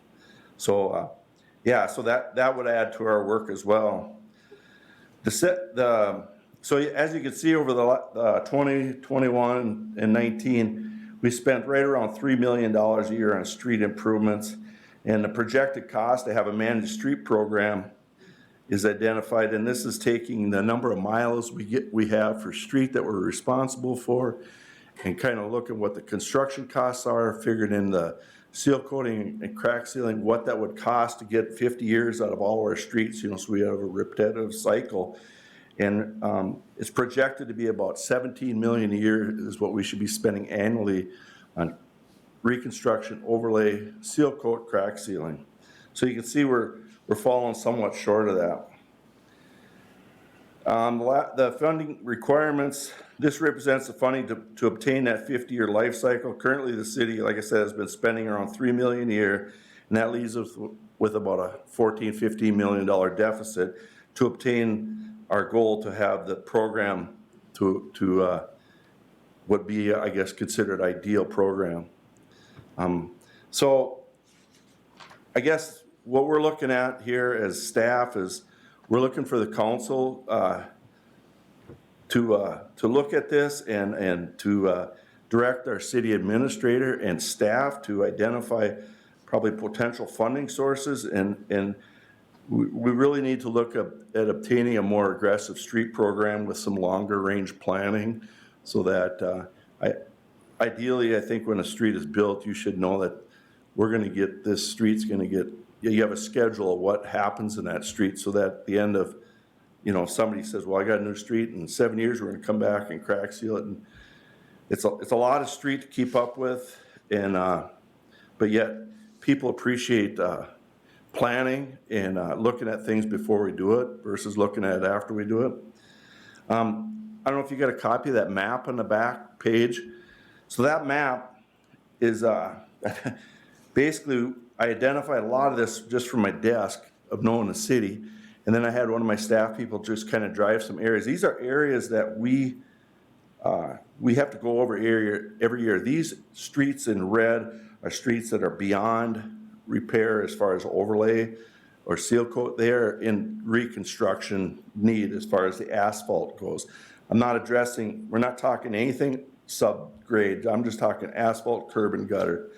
so yeah, so that would add to our work as well. So as you can see, over the 20, 21, and 19, we spent right around $3 million a year on street improvements. And the projected cost to have a managed street program is identified, and this is taking the number of miles we have for street that we're responsible for, and kind of looking what the construction costs are, figured in the seal coating and crack sealing, what that would cost to get 50 years out of all our streets, you know, so we have a repetitive cycle. And it's projected to be about 17 million a year is what we should be spending annually on reconstruction, overlay, seal coat, crack sealing. So you can see we're falling somewhat short of that. The funding requirements, this represents the funding to obtain that 50-year life cycle. Currently, the city, like I said, has been spending around $3 million a year, and that leaves us with about a $14–15 million deficit to obtain our goal to have the program to would be, I guess, considered ideal program. So I guess what we're looking at here as staff is we're looking for the council to look at this and to direct our city administrator and staff to identify probably potential funding sources, and we really need to look at obtaining a more aggressive street program with some longer range planning, so that ideally, I think when a street is built, you should know that we're going to get, this street's going to get, you have a schedule of what happens in that street, so that at the end of, you know, if somebody says, well, I got a new street in 7 years, we're going to come back and crack seal it. And it's a lot of street to keep up with, and but yet people appreciate planning and looking at things before we do it versus looking at it after we do it. I don't know if you got a copy of that map on the back page. So that map is basically, I identified a lot of this just from my desk of knowing the city, and then I had one of my staff people just kind of drive some areas. These are areas that we have to go over every year. These streets in red are streets that are beyond repair as far as overlay or seal coat. They are in reconstruction need as far as the asphalt goes. I'm not addressing, we're not talking anything subgrade. I'm just talking asphalt, curb, and gutter.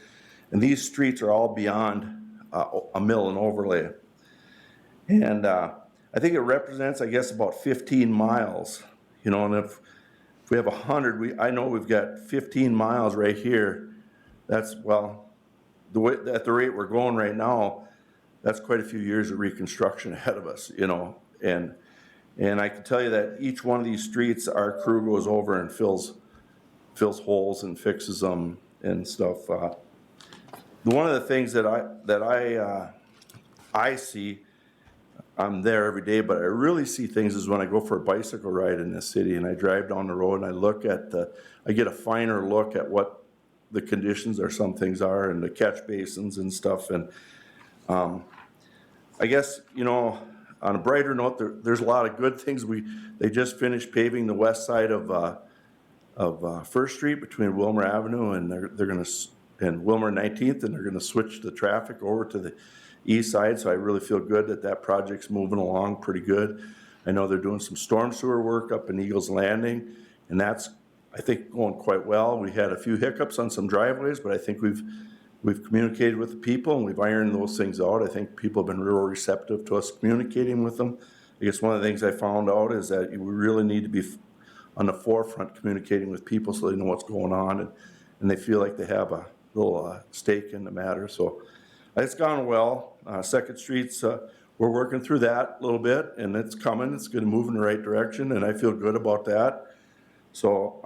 And these streets are all beyond a mill and overlay. And I think it represents, I guess, about 15 miles. You know, and if we have 100, I know we've got 15 miles right here. That's, well, at the rate we're going right now, that's quite a few years of reconstruction ahead of us, you know. And I can tell you that each one of these streets, our crew goes over and fills holes and fixes them and stuff. One of the things that I see, I'm there every day, but I really see things is when I go for a bicycle ride in this city and I drive down the road and I look at I get a finer look at what the conditions or some things are and the catch basins and stuff. And I guess, you know, on a brighter note, there's a lot of good things. They just finished paving the west side of First Street between Willmar Avenue and they're going to, and Willmar 19th, and they're going to switch the traffic over to the east side. So I really feel good that project's moving along pretty good. I know they're doing some storm sewer work up in Eagles Landing, and that's, I think, going quite well. We had a few hiccups on some driveways, but I think we've communicated with the people and we've ironed those things out. I think people have been real receptive to us communicating with them. I guess one of the things I found out is that we really need to be on the forefront communicating with people so they know what's going on and they feel like they have a little stake in the matter. So it's gone well. Second Street's, we're working through that a little bit, and it's coming. It's going to move in the right direction, and I feel good about that. So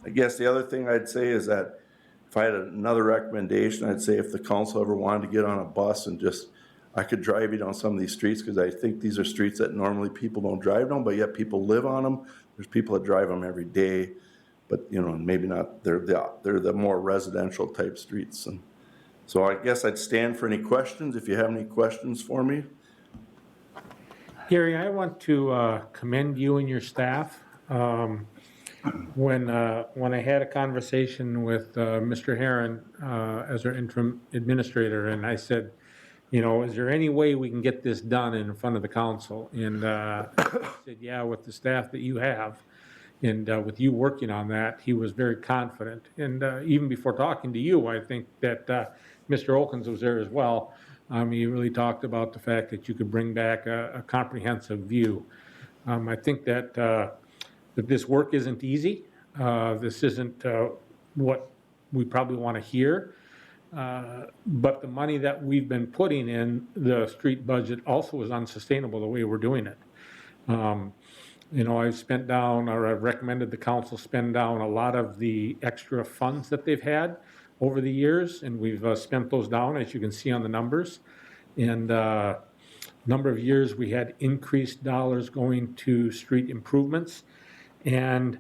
I guess the other thing I'd say is that if I had another recommendation, I'd say if the council ever wanted to get on a bus and just, I could drive you down some of these streets, because I think these are streets that normally people don't drive down, but yet people live on them. There's people that drive them every day, but you know, maybe not, they're the more residential type streets. And so I guess I'd stand for any questions if you have any questions for me. Gary, I want to commend you and your staff. When I had a conversation with Mr. Herron as our interim administrator, and I said, you know, is there any way we can get this done in front of the council? And he said, yeah, with the staff that you have, and with you working on that, he was very confident. And even before talking to you, I think that Mr. Olkins was there as well. He really talked about the fact that you could bring back a comprehensive view. I think that this work isn't easy. This isn't what we probably want to hear. but the money that we've been putting in the street budget also is unsustainable the way we're doing it. You know, I've spent down, or I've recommended the council spend down a lot of the extra funds that they've had over the years, and we've spent those down, as you can see on the numbers. And number of years we had increased dollars going to street improvements, and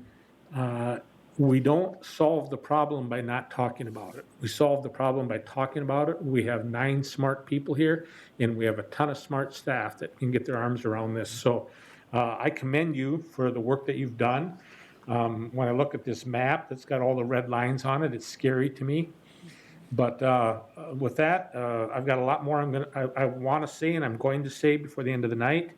we don't solve the problem by not talking about it. We solve the problem by talking about it. We have 9 smart people here, and we have a ton of smart staff that can get their arms around this. So I commend you for the work that you've done. When I look at this map that's got all the red lines on it, it's scary to me. But with that, I've got a lot more I want to say, and I'm going to say before the end of the night.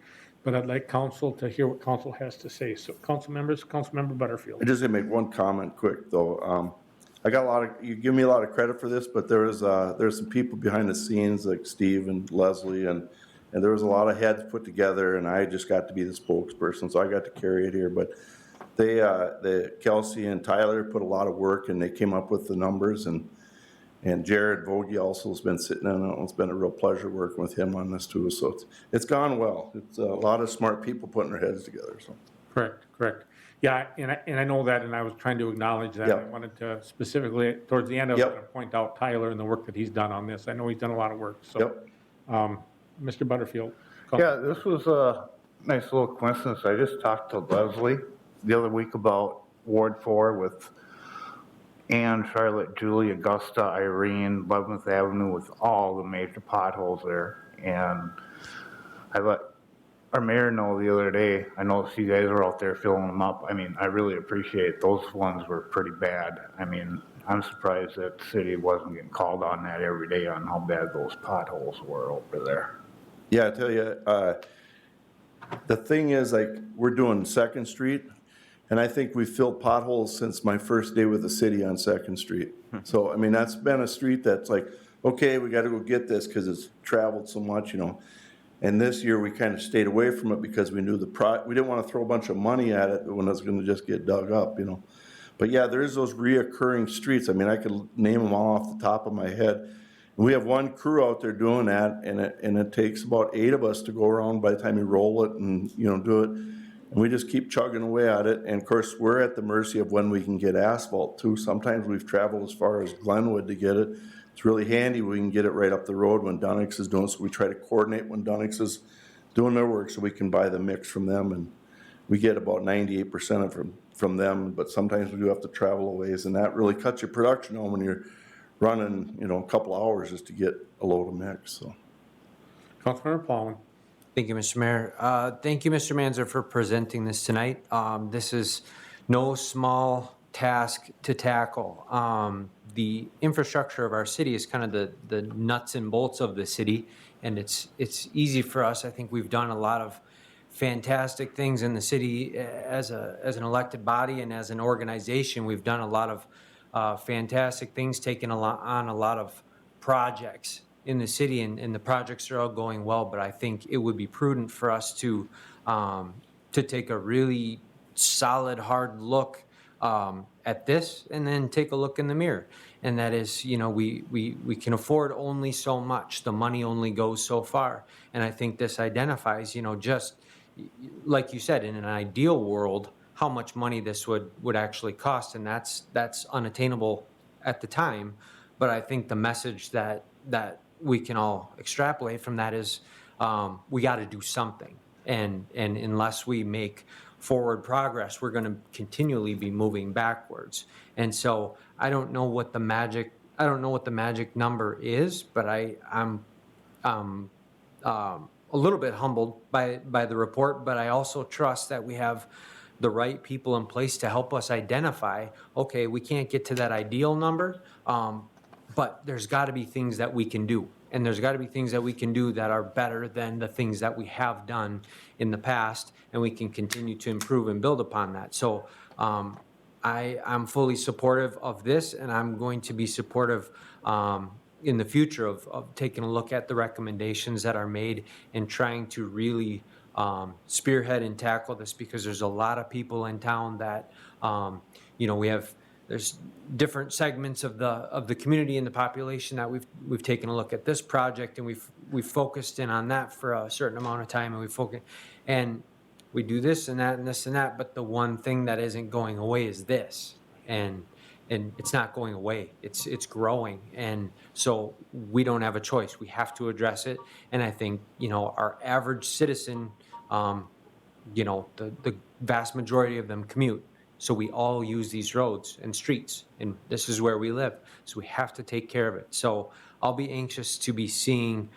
But I'd like council to hear what council has to say. So council members, Councilmember Butterfield. I just gonna make one comment quick though. I got a lot of, you give me a lot of credit for this, but there's some people behind the scenes like Steve and Leslie, and there was a lot of heads put together, and I just got to be the spokesperson, so I got to carry it here. But the Kelsey and Tyler put a lot of work, and they came up with the numbers, and Jared Vogie also has been sitting in it. It's been a real pleasure working with him on this too. So it's gone well. It's a lot of smart people putting their heads together. So Correct. Yeah, and I know that, and I was trying to acknowledge that. Yep. I wanted to specifically, towards the end of it, to point out Tyler and the work that he's done on this. I know he's done a lot of work. So, Mr. Butterfield. Yeah, this was a nice little coincidence. I just talked to Leslie the other week about Ward 4 with Ann, Charlotte, Julie, Augusta, Irene, 11th Avenue with all the major potholes there. And I let our mayor know the other day, I noticed you guys are out there filling them up. I mean, I really appreciate it. Those ones were pretty bad. I mean, I'm surprised that the city wasn't getting called on that every day on how bad those potholes were over there. yeah, I tell you, the thing is, like, we're doing 2nd Street, and I think we filled potholes since my first day with the city on 2nd Street. So, I mean, that's been a street that's like, okay, we got to go get this because it's traveled so much, you know. And this year we kind of stayed away from it because we knew we didn't want to throw a bunch of money at it when it's going to just get dug up, you know. But yeah, there's those reoccurring streets. I mean, I could name them all off the top of my head. We have one crew out there doing that, and it takes about 8 of us to go around by the time you roll it and, you know, do it. And we just keep chugging away at it. And of course, we're at the mercy of when we can get asphalt too. Sometimes we've traveled as far as Glenwood to get it. It's really handy. We can get it right up the road when Dunix is doing it. So we try to coordinate when Dunix is doing their work so we can buy the mix from them. And we get about 98% of it from them, but sometimes we do have to travel a ways, and that really cuts your production on when you're running, you know, a couple hours just to get a load of mix. So, Councilmember Plowman. Thank you, Mr. Mayor. Thank you, Mr. Manzer, for presenting this tonight. This is no small task to tackle. The infrastructure of our city is kind of the nuts and bolts of the city, and it's easy for us. I think we've done a lot of fantastic things in the city as an elected body and as an organization. We've done a lot of fantastic things, taken on a lot of projects in the city, and the projects are all going well, but I think it would be prudent for us to take a really solid, hard look at this, and then take a look in the mirror. And that is, you know, we can afford only so much. The money only goes so far. And I think this identifies, you know, just like you said, in an ideal world, how much money this would actually cost. And that's unattainable at the time. But I think the message that we can all extrapolate from that is we got to do something. And unless we make forward progress, we're going to continually be moving backwards. And so I don't know what the magic number is, but I'm a little bit humbled by the report, but I also trust that we have the right people in place to help us identify, okay, we can't get to that ideal number, but there's got to be things that we can do. And there's got to be things that we can do that are better than the things that we have done in the past, and we can continue to improve and build upon that. So I'm fully supportive of this, and I'm going to be supportive in the future of taking a look at the recommendations that are made and trying to really spearhead and tackle this, because there's a lot of people in town that, you know, we have there's different segments of the community and the population that we've taken a look at this project, and we've focused in on that for a certain amount of time, and we do this and that and this and that, but the one thing that isn't going away is this, and it's not going away. It's growing, and so we don't have a choice. We have to address it, and I think, you know, our average citizen, you know, the vast majority of them commute. So we all use these roads and streets, and this is where we live. So we have to take care of it. So I'll be anxious to be seeing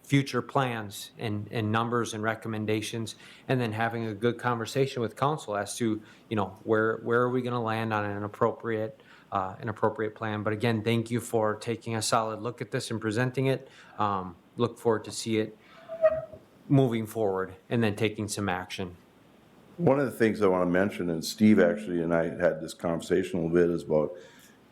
future plans and numbers and recommendations, and then having a good conversation with council as to, you know, where are we going to land on an appropriate plan. But again, thank you for taking a solid look at this and presenting it. Look forward to see it moving forward and then taking some action. One of the things I want to mention, and Steve actually and I had this conversation a little bit, is about,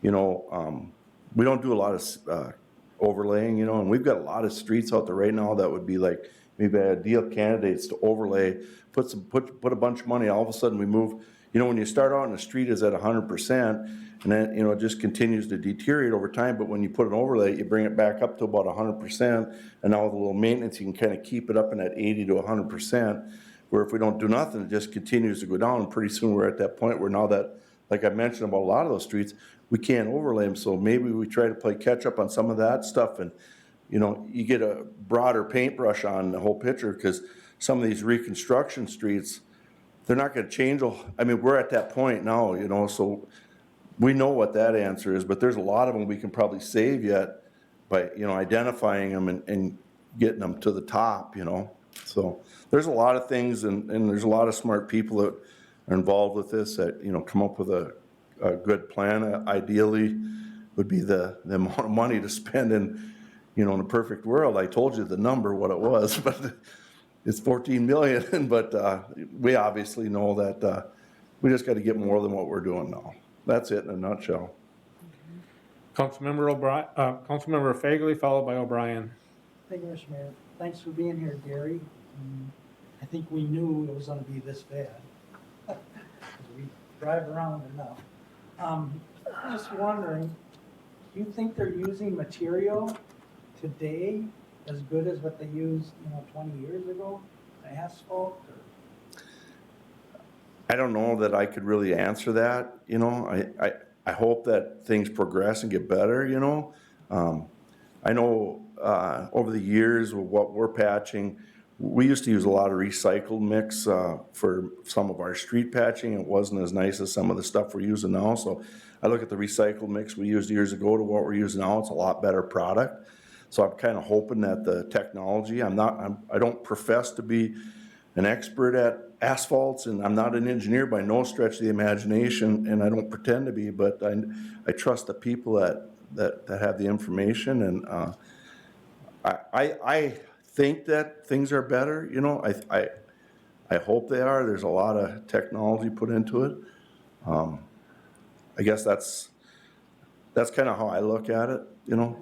you know, we don't do a lot of overlaying, you know, and we've got a lot of streets out there right now that would be like maybe ideal candidates to overlay, put a bunch of money, all of a sudden we move, you know, when you start out and the street is at 100%, and then, you know, it just continues to deteriorate over time, but when you put an overlay, you bring it back up to about 100%, and now with a little maintenance, you can kind of keep it up in that 80 to 100%, where if we don't do nothing, it just continues to go down, and pretty soon we're at that point where now that, like I mentioned about a lot of those streets, we can't overlay them, so maybe we try to play catch up on some of that stuff, and, you know, you get a broader paintbrush on the whole picture, because some of these reconstruction streets, they're not gonna change. I mean, we're at that point now, you know, so we know what that answer is, but there's a lot of them we can probably save yet by, you know, identifying them and getting them to the top, you know. So there's a lot of things, and there's a lot of smart people that are involved with this that, you know, come up with a good plan. Ideally would be the amount of money to spend in, you know, in a perfect world. I told you the number, what it was, but it's 14 million, but we obviously know that we just got to get more than what we're doing now. That's it in a nutshell. Councilmember Fagley, followed by O'Brien. Thank you, Mr. Mayor. Thanks for being here, Gary. I think we knew it was gonna be this bad. We drive around enough. Just wondering, do you think they're using material today as good as what they used, you know, 20 years ago? Asphalt or? I don't know that I could really answer that, you know. I hope that things progress and get better, you know. I know over the years with what we're patching, we used to use a lot of recycled mix for some of our street patching. It wasn't as nice as some of the stuff we're using now. So I look at the recycled mix we used years ago to what we're using now. It's a lot better product. So I'm kind of hoping that the technology, I don't profess to be an expert at asphalts, and I'm not an engineer by no stretch of the imagination, and I don't pretend to be, but I trust the people that have the information, and I think that things are better, you know. I hope they are. There's a lot of technology put into it. I guess that's kind of how I look at it, you know.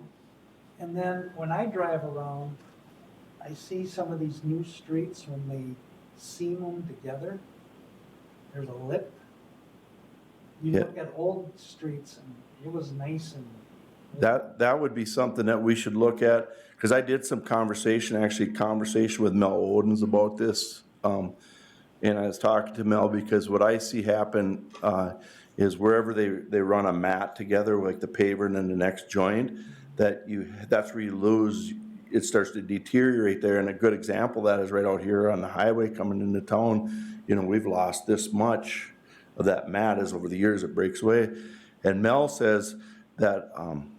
And then when I drive around, I see some of these new streets when they seam them together. There's a lip. You look at old streets and it was nice and. That would be something that we should look at, because I did some conversation with Mel Odens about this, and I was talking to Mel because what I see happen is wherever they run a mat together, like the paver and then the next joint, that's where you lose. It starts to deteriorate there, and a good example of that is right out here on the highway coming into town. You know, we've lost this much of that mat as over the years it breaks away, and Mel says that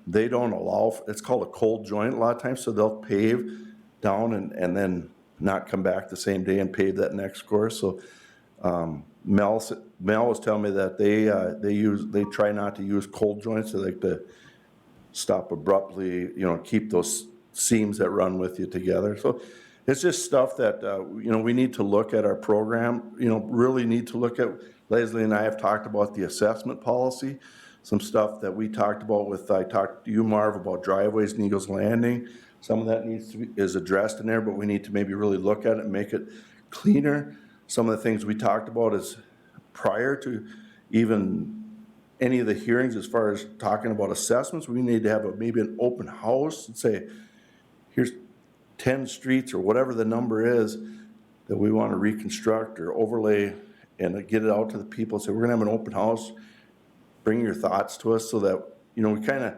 they don't allow, it's called a cold joint a lot of times, so they'll pave down and then not come back the same day and pave that next course. So Mel was telling me that they try not to use cold joints. They like to stop abruptly, you know, keep those seams that run with you together. So it's just stuff that, you know, we need to look at our program, you know, really need to look at. Leslie and I have talked about the assessment policy, some stuff that we talked about I talked to you, Marv, about driveways and Eagles Landing. Some of that is addressed in there, but we need to maybe really look at it and make it cleaner. Some of the things we talked about is prior to even any of the hearings as far as talking about assessments. We need to have maybe an open house and say, here's 10 streets or whatever the number is that we want to reconstruct or overlay, and get it out to the people. Say, we're gonna have an open house, bring your thoughts to us, so that, we kind of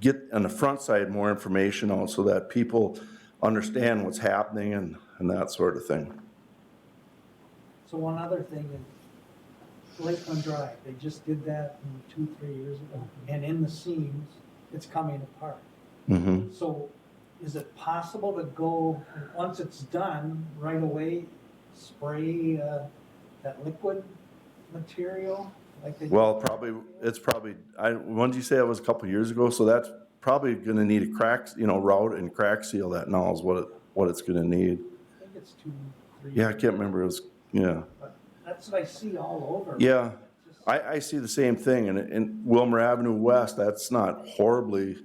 get on the front side more information out so that people understand what's happening and that sort of thing. So one other thing is Lakeland Drive, they just did that 2-3 years ago, and in the seams, it's coming apart. Mm-hmm. So is it possible to go, once it's done, right away, spray that liquid material? Like they Well, when did you say that was a couple of years ago? So that's probably gonna need a crack, route and crack seal that now is what it's gonna need. I think it's 2-3 Yeah, I years. can't remember, it was, yeah. But that's what I see all over. Yeah, It's just- I see the same thing, and in Willmar Avenue West, that's not horribly,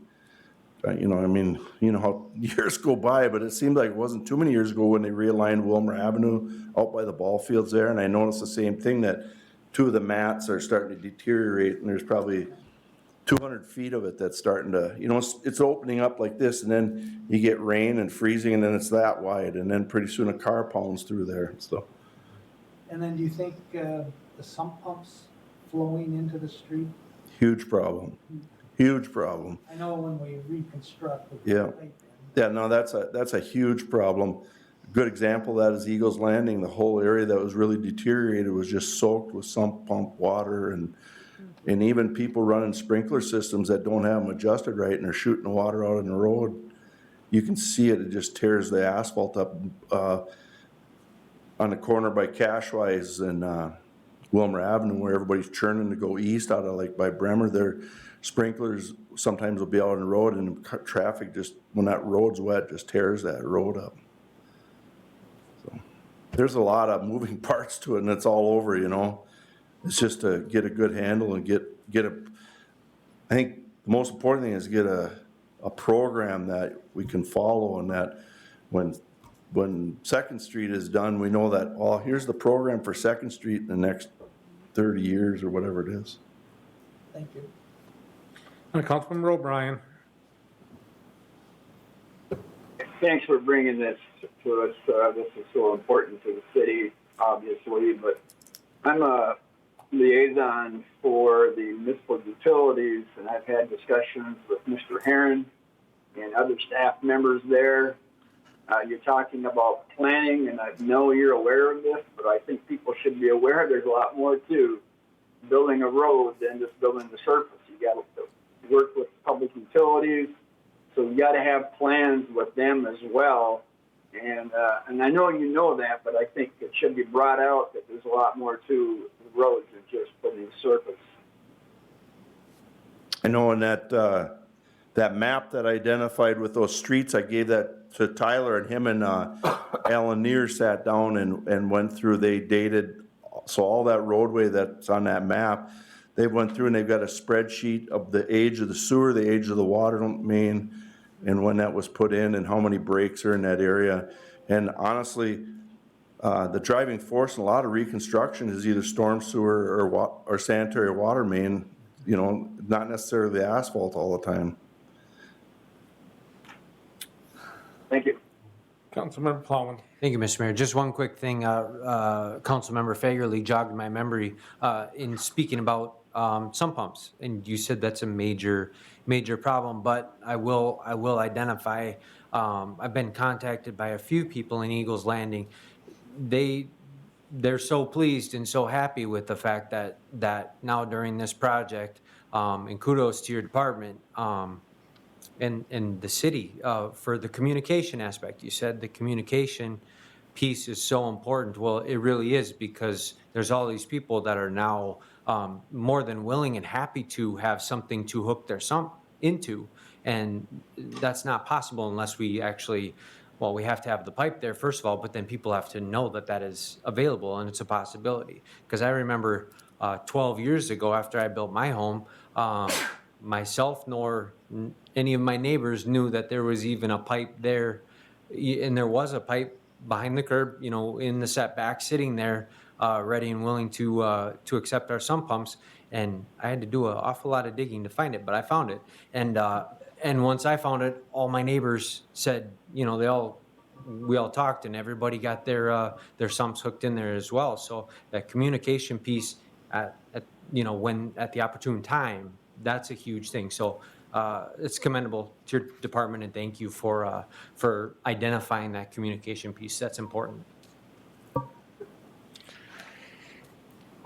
how years go by, but it seemed like it wasn't too many years ago when they realigned Willmar Avenue out by the ball fields there, and I noticed the same thing, that 2 of the mats are starting to deteriorate, and there's probably 200 feet of it that's starting to, it's opening up like this, and then you get rain and freezing, and then it's that wide, and then pretty soon a car pounds through there, so. And then do you think the sump pumps flowing into the street? Huge problem, huge problem. I know when we reconstruct. we put Yeah. pipe in. Yeah, no, that's a huge problem. A good example of that is Eagles Landing. The whole area that was really deteriorated was just soaked with sump pump water, and even people running sprinkler systems that don't have them adjusted right and are shooting the water out in the road. You can see it just tears the asphalt up on the corner by Cashwise and Willmar Avenue, where everybody's churning to go east out of by Bremer. Their sprinklers sometimes will be out on the road, and traffic just, when that road's wet, just tears that road up. So there's a lot of moving parts to it, and it's all over, It's just to get a good handle and I think the most important thing is get a program that we can follow, and that when Second Street is done, we know that, here's the program for Second Street in the next 30 years or whatever it is. Thank you. Councilmember O'Brien. Thanks for bringing this to us. This is so important to the city, obviously, but I'm a liaison for the municipal utilities, and I've had discussions with Mr. Herron and other staff members there. You're talking about planning, and I know you're aware of this, but I think people should be aware there's a lot more to building a road than just building the surface. You got to work with public utilities, so you got to have plans with them as well. And I know you know that, but I think it should be brought out that there's a lot more to the roads than just putting the surface. I know in that map that I identified with those streets, I gave that to Tyler, and him and Alan Neer sat down and went through, they dated, so all that roadway that's on that map, they went through and they've got a spreadsheet of the age of the sewer, the age of the water main, and when that was put in and how many breaks are in that area. And honestly, the driving force in a lot of reconstruction is either storm sewer or sanitary water main, not necessarily the asphalt all the time. Thank you. Councilmember Plowman. Thank you, Mr. Mayor. Just one quick thing. Councilmember Fagerly jogged my memory in speaking about sump pumps, and you said that's a major problem. But I will identify. I've been contacted by a few people in Eagles Landing. They're so pleased and so happy with the fact that now during this project, and kudos to your department. And the city for the communication aspect. You said the communication piece is so important. Well, it really is, because there's all these people that are now more than willing and happy to have something to hook their sump into. And that's not possible unless we actually, we have to have the pipe there, first of all, but then people have to know that that is available and it's a possibility. Because I remember 12 years ago, after I built my home, myself nor any of my neighbors knew that there was even a pipe there, and there was a pipe behind the curb, in the setback, sitting there, ready and willing to accept our sump pumps. And I had to do an awful lot of digging to find it, but I found it. And once I found it, all my neighbors said, you know, we all talked, and everybody got their sumps hooked in there as well. So that communication piece at when at the opportune time, that's a huge thing. So it's commendable to your department, and thank you for identifying that communication piece. That's important.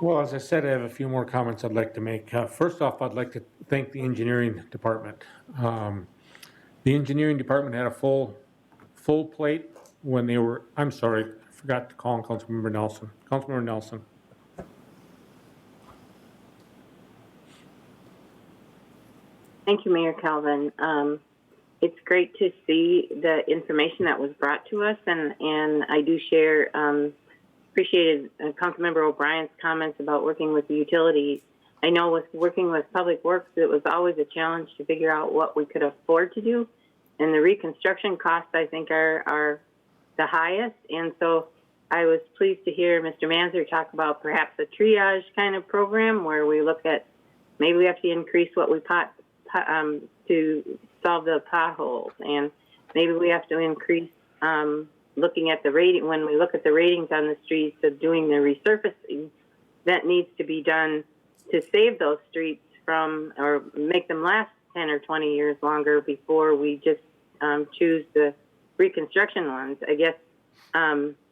Well, as I said, I have a few more comments I'd like to make. First off, I'd like to thank the engineering department. The engineering department had a full plate when they were, I'm sorry, I forgot to call on Councilmember Nelson. Councilmember Nelson. Thank you, Mayor Calvin. It's great to see the information that was brought to us, and I do share, appreciated Councilmember O'Brien's comments about working with the utilities. I know with working with Public Works, it was always a challenge to figure out what we could afford to do, and the reconstruction costs, I think, are the highest, and so I was pleased to hear Mr. Manzer talk about perhaps a triage kind of program where we look at maybe we have to increase what we to solve the potholes, and maybe we have to increase looking at the rating when we look at the ratings on the streets of doing the resurfacing that needs to be done to save those streets from or make them last 10 or 20 years longer before we just choose the reconstruction ones. I guess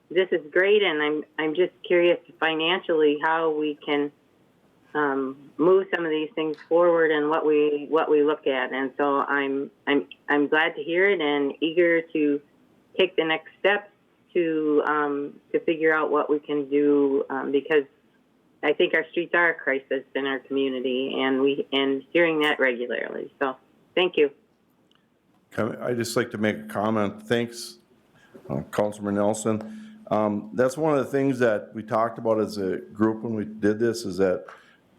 this is great, and I'm just curious financially how we can move some of these things forward and what we look at. And so I'm glad to hear it and eager to take the next steps to figure out what we can do because I think our streets are a crisis in our community, and hearing that regularly. So thank you. I just like to make a comment. Thanks, Councilman Nelson. That's one of the things that we talked about as a group when we did this, is that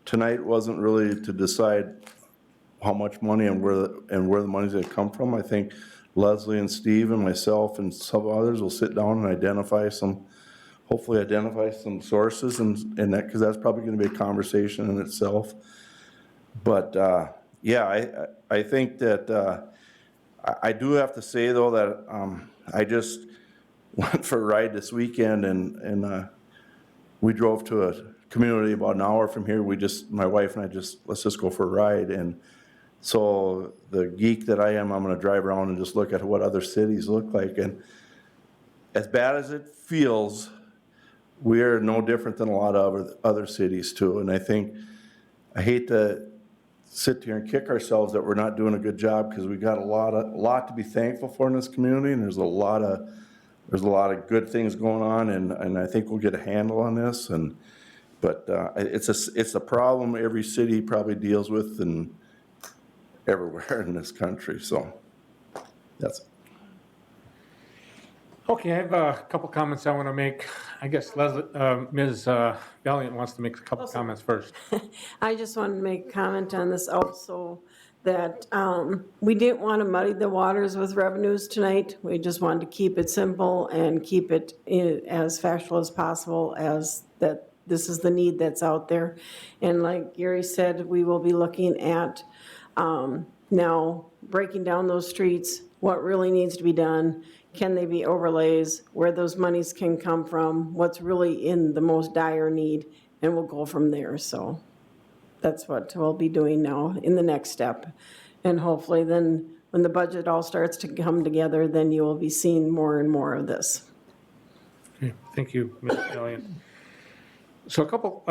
tonight wasn't really to decide how much money and where the money's going to come from. I think Leslie and Steve and myself and some others will sit down and hopefully identify some sources and that, because that's probably going to be a conversation in itself. But yeah, I think that I do have to say though that I just went for a ride this weekend and we drove to a community about an hour from here. My wife and I let's just go for a ride. And so the geek that I am, I'm going to drive around and just look at what other cities look like. And as bad as it feels, we're no different than a lot of other cities too. And I hate to sit here and kick ourselves that we're not doing a good job, because we got a lot to be thankful for in this community, and there's a lot of good things going on, and I think we'll get a handle on this. But it's a problem every city probably deals with and everywhere in this country. So that's it. Okay, I have a couple comments I want to make. I guess Ms. Valiant wants to make a couple comments first. I just wanted to make a comment on this also, that we didn't want to muddy the waters with revenues tonight. We just wanted to keep it simple and keep it as factual as possible, as that this is the need that's out there. And like Gary said, we will be looking at now breaking down those streets, what really needs to be done. Can they be overlays, where those monies can come from, what's really in the most dire need, and we'll go from there. So that's what we'll be doing now in the next step. And hopefully then when the budget all starts to come together, then you will be seeing more and more of this. Okay, thank you, Ms. Valiant. So a couple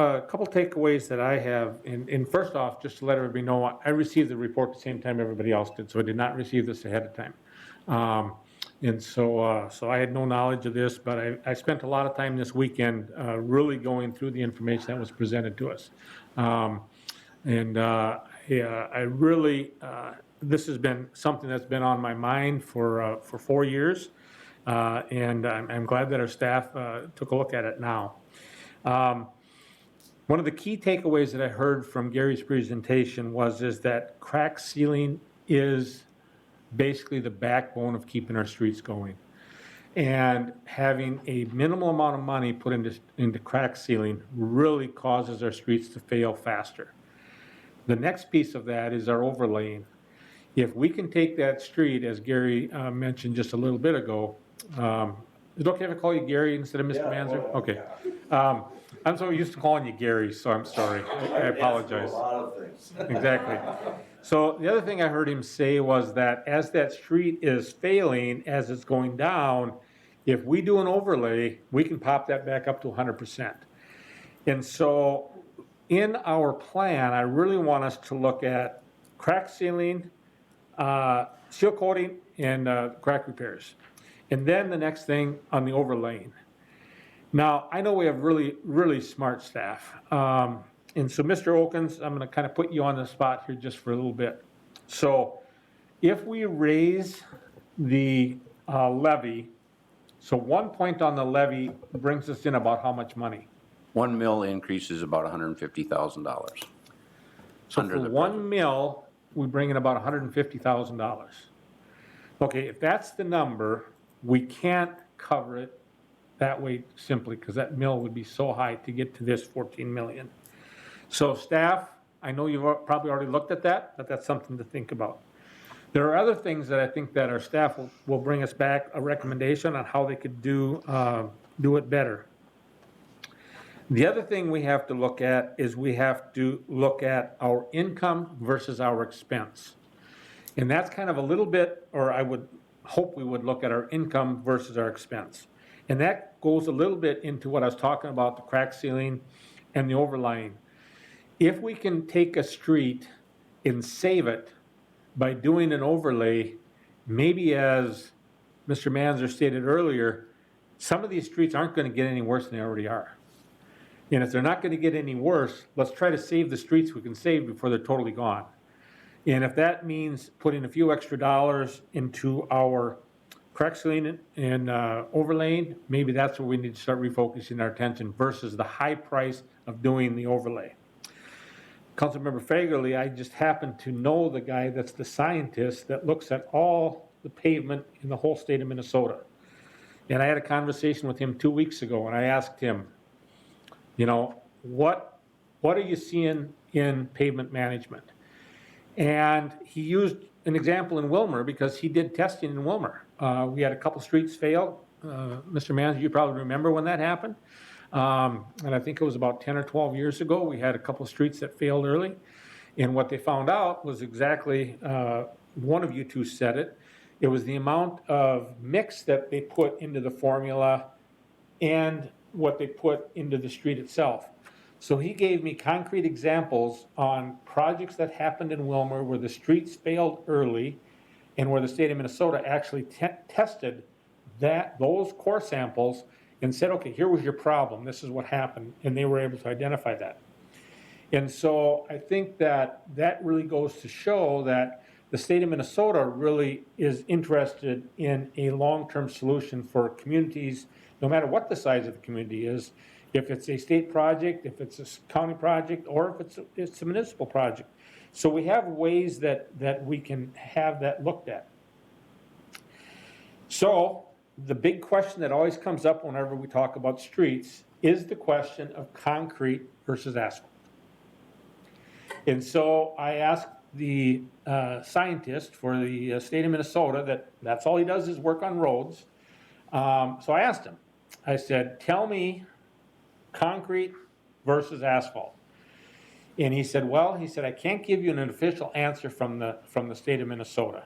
takeaways that I have, and first off, just to let everybody know, I received the report the same time everybody else did, so I did not receive this ahead of time. And so I had no knowledge of this, but I spent a lot of time this weekend really going through the information that was presented to us. I really, this has been something that's been on my mind for 4 years, and I'm glad that our staff took a look at it now. One of the key takeaways that I heard from Gary's presentation is that crack sealing is basically the backbone of keeping our streets going. And having a minimal amount of money put into crack sealing really causes our streets to fail faster. The next piece of that is our overlaying. If we can take that street, as Gary mentioned just a little bit ago, is it okay if I call you Gary instead of Mr. Manzer? Okay. I'm so used to calling you Gary, so I'm sorry. I apologize. Exactly. So the other thing I heard him say was that as that street is failing, as it's going down, if we do an overlay, we can pop that back up to 100%. And so in our plan, I really want us to look at crack sealing, seal coating, and crack repairs. And then the next thing on the overlaying. Now, I know we have really, really smart staff. And so, Mr. Okins, I'm going to kind of put you on the spot here just for a little bit. So, if we raise the levy, so 1 point on the levy brings us in about how much money? 1 mil increase is about $150,000. So Under for the 1 mil, we bring in about $150,000. Okay, if that's the number, we can't cover it that way simply because that mill would be so high to get to this 14 million. So staff, I know you've probably already looked at that, but that's something to think about. There are other things that I think that our staff will bring us back a recommendation on how they could do it better. The other thing we have to look at is we have to look at our income versus our expense. And that's kind of a little bit, or I would hope we would look at our income versus our expense. And that goes a little bit into what I was talking about, the crack sealing and the overlaying. If we can take a street and save it by doing an overlay, maybe as Mr. Manzer stated earlier, some of these streets aren't going to get any worse than they already are. And if they're not going to get any worse, let's try to save the streets we can save before they're totally gone. And if that means putting a few extra dollars into our crack sealing and overlaying, maybe that's where we need to start refocusing our attention versus the high price of doing the overlay. Councilmember Fagerly, I just happen to know the guy that's the scientist that looks at all the pavement in the whole state of Minnesota. And I had a conversation with him 2 weeks ago, and I asked him, you know, what are you seeing in pavement management? And he used an example in Willmar because he did testing in Willmar. We had a couple streets fail. Mr. Manzer, you probably remember when that happened. And I think it was about 10 or 12 years ago. We had a couple streets that failed early. And what they found out was exactly, one of you two said it. It was the amount of mix that they put into the formula and what they put into the street itself. So he gave me concrete examples on projects that happened in Willmar where the streets failed early and where the state of Minnesota actually tested those core samples and said, okay, here was your problem, this is what happened, and they were able to identify that. And so I think that really goes to show that the state of Minnesota really is interested in a long-term solution for communities, no matter what the size of the community is, if it's a state project, if it's a county project, or if it's a municipal project. So we have ways that we can have that looked at. So the big question that always comes up whenever we talk about streets is the question of concrete versus asphalt. And so I asked the scientist for the state of Minnesota that's all he does is work on roads. So I asked him, I said, tell me concrete versus asphalt. And he said, I can't give you an official answer from the state of Minnesota.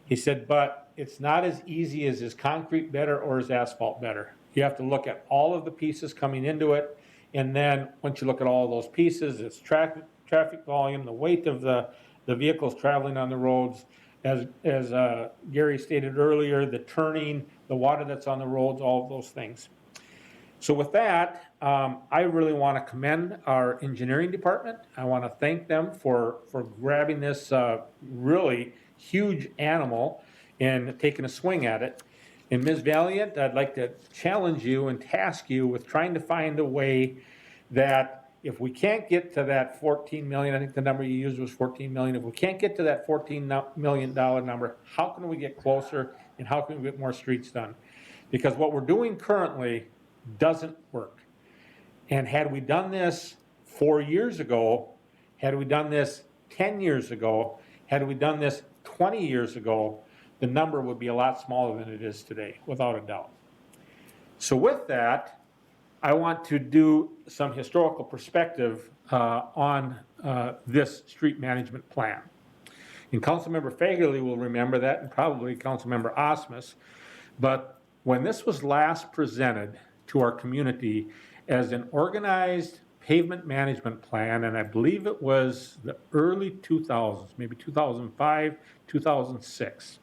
He said, but it's not as easy as is concrete better or is asphalt better. You have to look at all of the pieces coming into it. And then once you look at all of those pieces, it's traffic volume, the weight of the vehicles traveling on the roads, as Gary stated earlier, the turning, the water that's on the roads, all of those things. So with that, I really want to commend our engineering department. I want to thank them for grabbing this really huge animal and taking a swing at it. And Ms. Valiant, I'd like to challenge you and task you with trying to find a way that if we can't get to that 14 million, I think the number you used was 14 million. If we can't get to that $14 million number, how can we get closer and how can we get more streets done? Because what we're doing currently doesn't work. And had we done this 4 years ago, Had we done this 10 years ago, had we done this 20 years ago, the number would be a lot smaller than it is today, without a doubt. So with that, I want to do some historical perspective on this street management plan. And Councilmember Fagerly will remember that, and probably Councilmember Osmus, but when this was last presented to our community as an organized pavement management plan, and I believe it was the early 2000s, maybe 2005, 2006,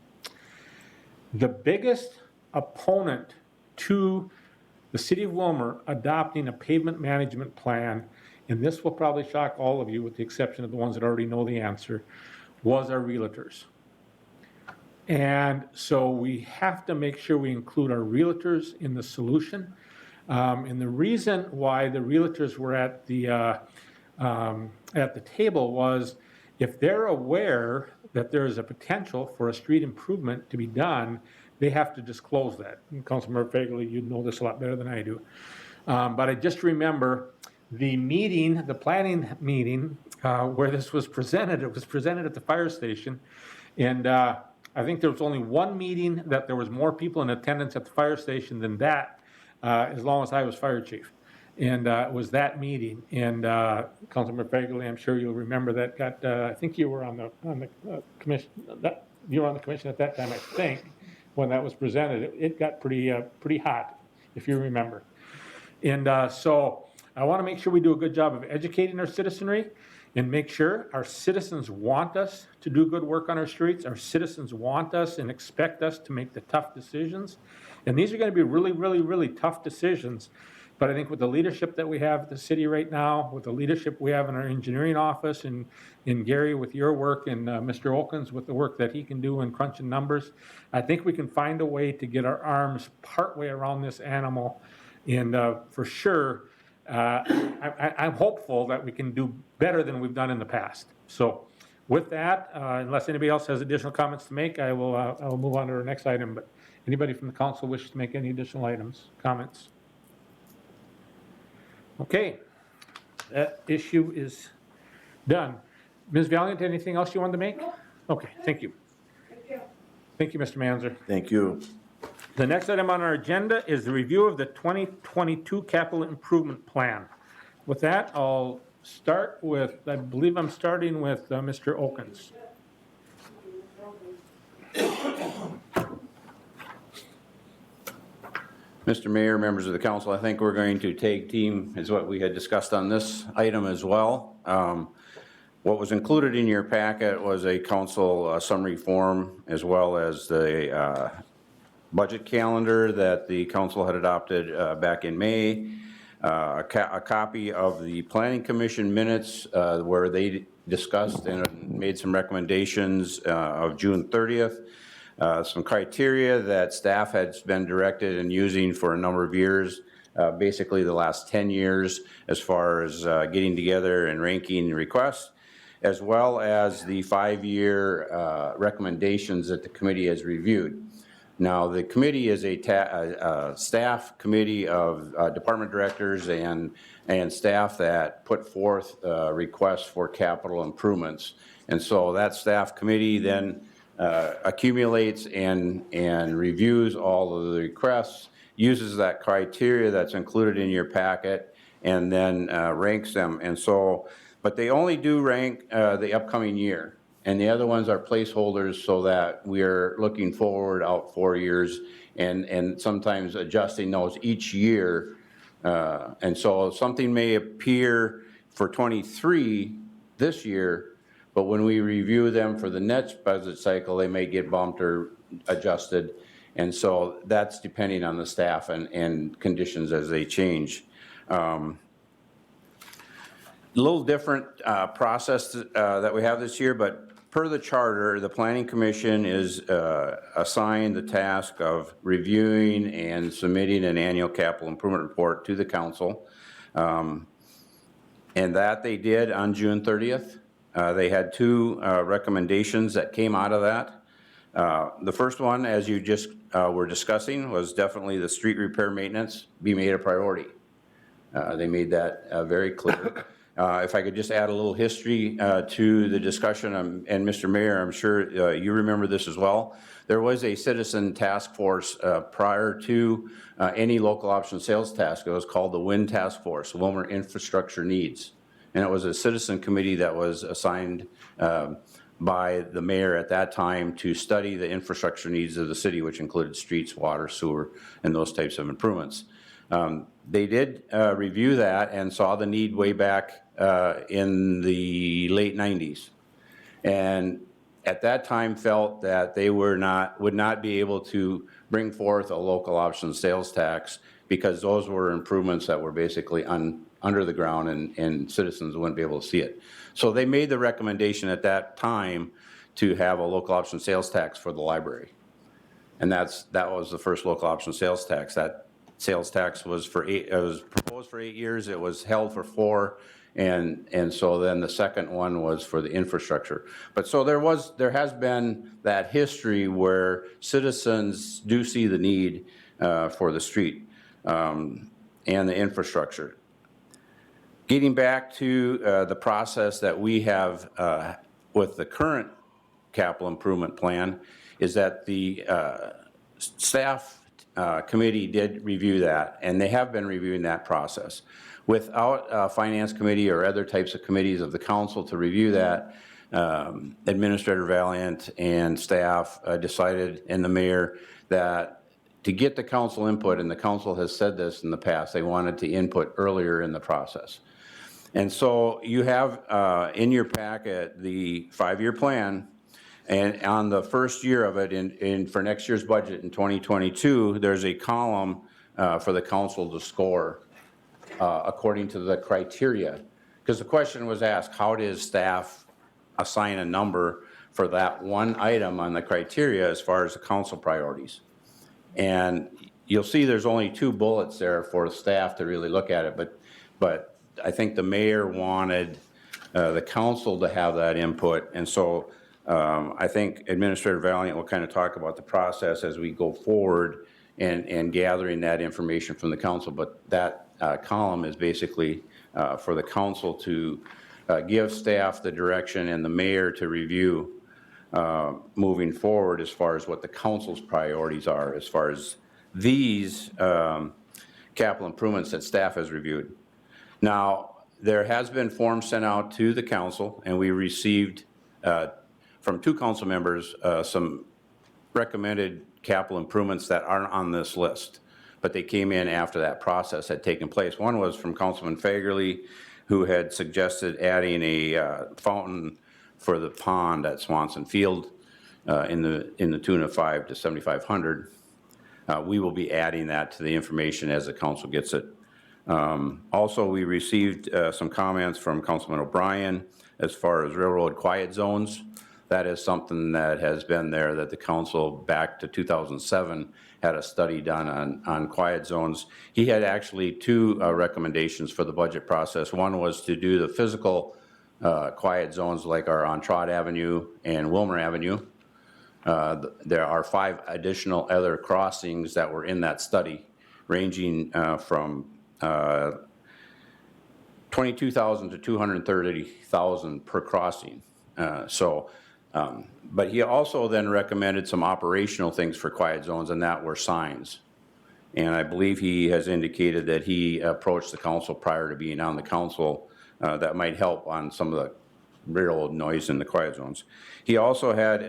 the biggest opponent to the city of Willmar adopting a pavement management plan, and this will probably shock all of you with the exception of the ones that already know the answer, was our realtors. And so we have to make sure we include our realtors in the solution. And the reason why the realtors were at the table was if they're aware that there is a potential for a street improvement to be done, they have to disclose that. And Councilmember Fagerly, you know this a lot better than I do. But I just remember the meeting, the planning meeting, where this was presented. It was presented at the fire station. And I think there was only one meeting that there was more people in attendance at the fire station than that, as long as I was fire chief. And it was that meeting. And Councilmember Fagerly, I'm sure you'll remember that got, I think you were on the commission, you were on the commission at that time, I think, when that was presented. It got pretty hot, if you remember. And so I want to make sure we do a good job of educating our citizenry and make sure our citizens want us to do good work on our streets. Our citizens want us and expect us to make the tough decisions. And these are going to be really, really, really tough decisions. But I think with the leadership that we have at the city right now, with the leadership we have in our engineering office, and in Gary with your work, and Mr. Olkins with the work that he can do in crunching numbers, I think we can find a way to get our arms partway around this animal. And for sure, I'm hopeful that we can do better than we've done in the past. So with that, unless anybody else has additional comments to make, I will move on to our next item. But anybody from the council wishes to make any additional comments? Okay, that issue is done. Ms. Valiant, anything else you wanted to make? Okay, thank you. Thank you, Mr. Manzer. Thank you. The next item on our agenda is the review of the 2022 capital improvement plan. With that, I'll start with, I believe I'm starting with Mr. Olkins. Mr. Mayor, members of the council, I think we're going to tag team is what we had discussed on this item as well. What was included in your packet was a council summary form, as well as the budget calendar that the council had adopted back in May, a copy of the Planning Commission minutes where they discussed and made some recommendations of June 30th, some criteria that staff has been directed and using for a number of years, basically the last 10 years, as far as getting together and ranking requests, as well as the 5-year recommendations that the committee has reviewed. Now, the committee is a staff committee of department directors and staff that put forth requests for capital improvements. And so that staff committee then accumulates and reviews all of the requests, uses that criteria that's included in your packet, and then ranks them. And so, but they only do rank the upcoming year. And the other ones are placeholders so that we're looking forward out 4 years and sometimes adjusting those each year. And so something may appear for 23 this year, but when we review them for the next budget cycle, they may get bumped or adjusted. And so that's depending on the staff and conditions as they change. A little different process that we have this year, but per the charter, the Planning Commission is assigned the task of reviewing and submitting an annual capital improvement report to the council. And that they did on June 30th. They had 2 recommendations that came out of that. The first one, as you just were discussing, was definitely the street repair maintenance be made a priority. They made that very clear. If I could just add a little history to the discussion, and Mr. Mayor, I'm sure you remember this as well. There was a citizen task force prior to any local option sales task. It was called the WIN Task Force, Willmar Infrastructure Needs. And it was a citizen committee that was assigned by the mayor at that time to study the infrastructure needs of the city, which included streets, water, sewer, and those types of improvements. They did review that and saw the need way back in the late 90s. And at that time felt that they would not be able to bring forth a local option sales tax because those were improvements that were basically under the ground and citizens wouldn't be able to see it. So they made the recommendation at that time to have a local option sales tax for the library. And that was the first local option sales tax. That sales tax was proposed for 8 years. It was held for 4. And so then the second one was for the infrastructure. But so there has been that history where citizens do see the need for the street and the infrastructure. Getting back to the process that we have with the current capital improvement plan is that the staff committee did review that, and they have been reviewing that process. Without a finance committee or other types of committees of the council to review that, Administrator Valiant and staff decided, and the mayor, that to get the council input, and the council has said this in the past, they wanted to input earlier in the process. And so you have in your packet the 5-year plan, and on the first year of it, for next year's budget in 2022, there's a column for the council to score according to the criteria. Because the question was asked, how does staff assign a number for that one item on the criteria as far as the council priorities? And you'll see there's only 2 bullets there for staff to really look at it, but I think the mayor wanted the council to have that input, and so I think Administrator Valiant will kind of talk about the process as we go forward and gathering that information from the council, but that column is basically for the council to give staff the direction and the mayor to review moving forward as far as what the council's priorities are as far as these capital improvements that staff has reviewed. Now, there has been forms sent out to the council, and we received from 2 council members some recommended capital improvements that aren't on this list, but they came in after that process had taken place. One was from Councilman Fagerly, who had suggested adding a fountain for the pond at Swanson Field in the tune of $500 to $7,500. We will be adding that to the information as the council gets it. Also, we received some comments from Councilman O'Brien as far as railroad quiet zones. That is something that has been there, that the council back to 2007 had a study done on quiet zones. He had actually 2 recommendations for the budget process. One was to do the physical quiet zones like are on Trot Avenue and Willmar Avenue. There are 5 additional other crossings that were in that study, ranging from 22,000 to 230,000 per crossing. But he also then recommended some operational things for quiet zones, and that were signs. And I believe he has indicated that he approached the council prior to being on the council that might help on some of the railroad noise in the quiet zones. He also had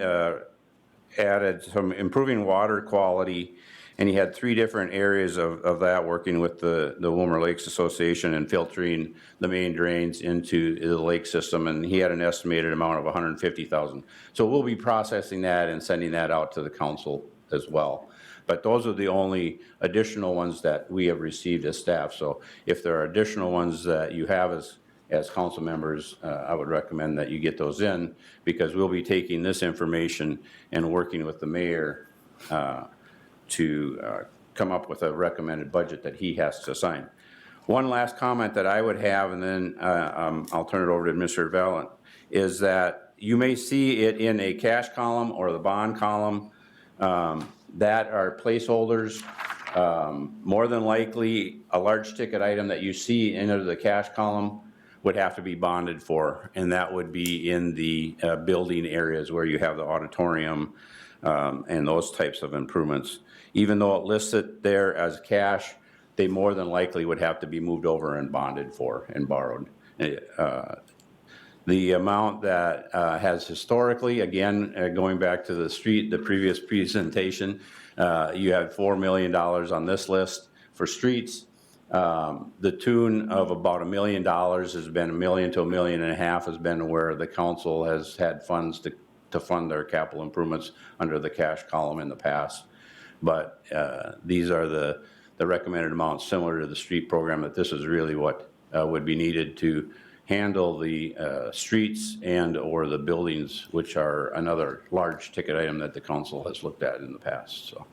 added some improving water quality, and he had 3 different areas of that, working with the Willmar Lakes Association and filtering the main drains into the lake system, and he had an estimated amount of $150,000. So we'll be processing that and sending that out to the council as well. But those are the only additional ones that we have received as staff. So if there are additional ones that you have as council members, I would recommend that you get those in, because we'll be taking this information and working with the mayor to come up with a recommended budget that he has to assign. One last comment that I would have, and then I'll turn it over to Mr. Valiant, is that you may see it in a cash column or the bond column that are placeholders. More than likely, a large ticket item that you see into the cash column would have to be bonded for, and that would be in the building areas where you have the auditorium and those types of improvements. Even though it lists it there as cash, they more than likely would have to be moved over and bonded for and borrowed. The amount that has historically, again, going back to the previous presentation, you had $4 million on this list for streets. The tune of about $1 million has been $1 million to $1.5 million has been where the council has had funds to fund their capital improvements under the cash column in the past. But these are the recommended amounts similar to the street program, that this is really what would be needed to handle the streets and or the buildings, which are another large ticket item that the council has looked at in the past. So.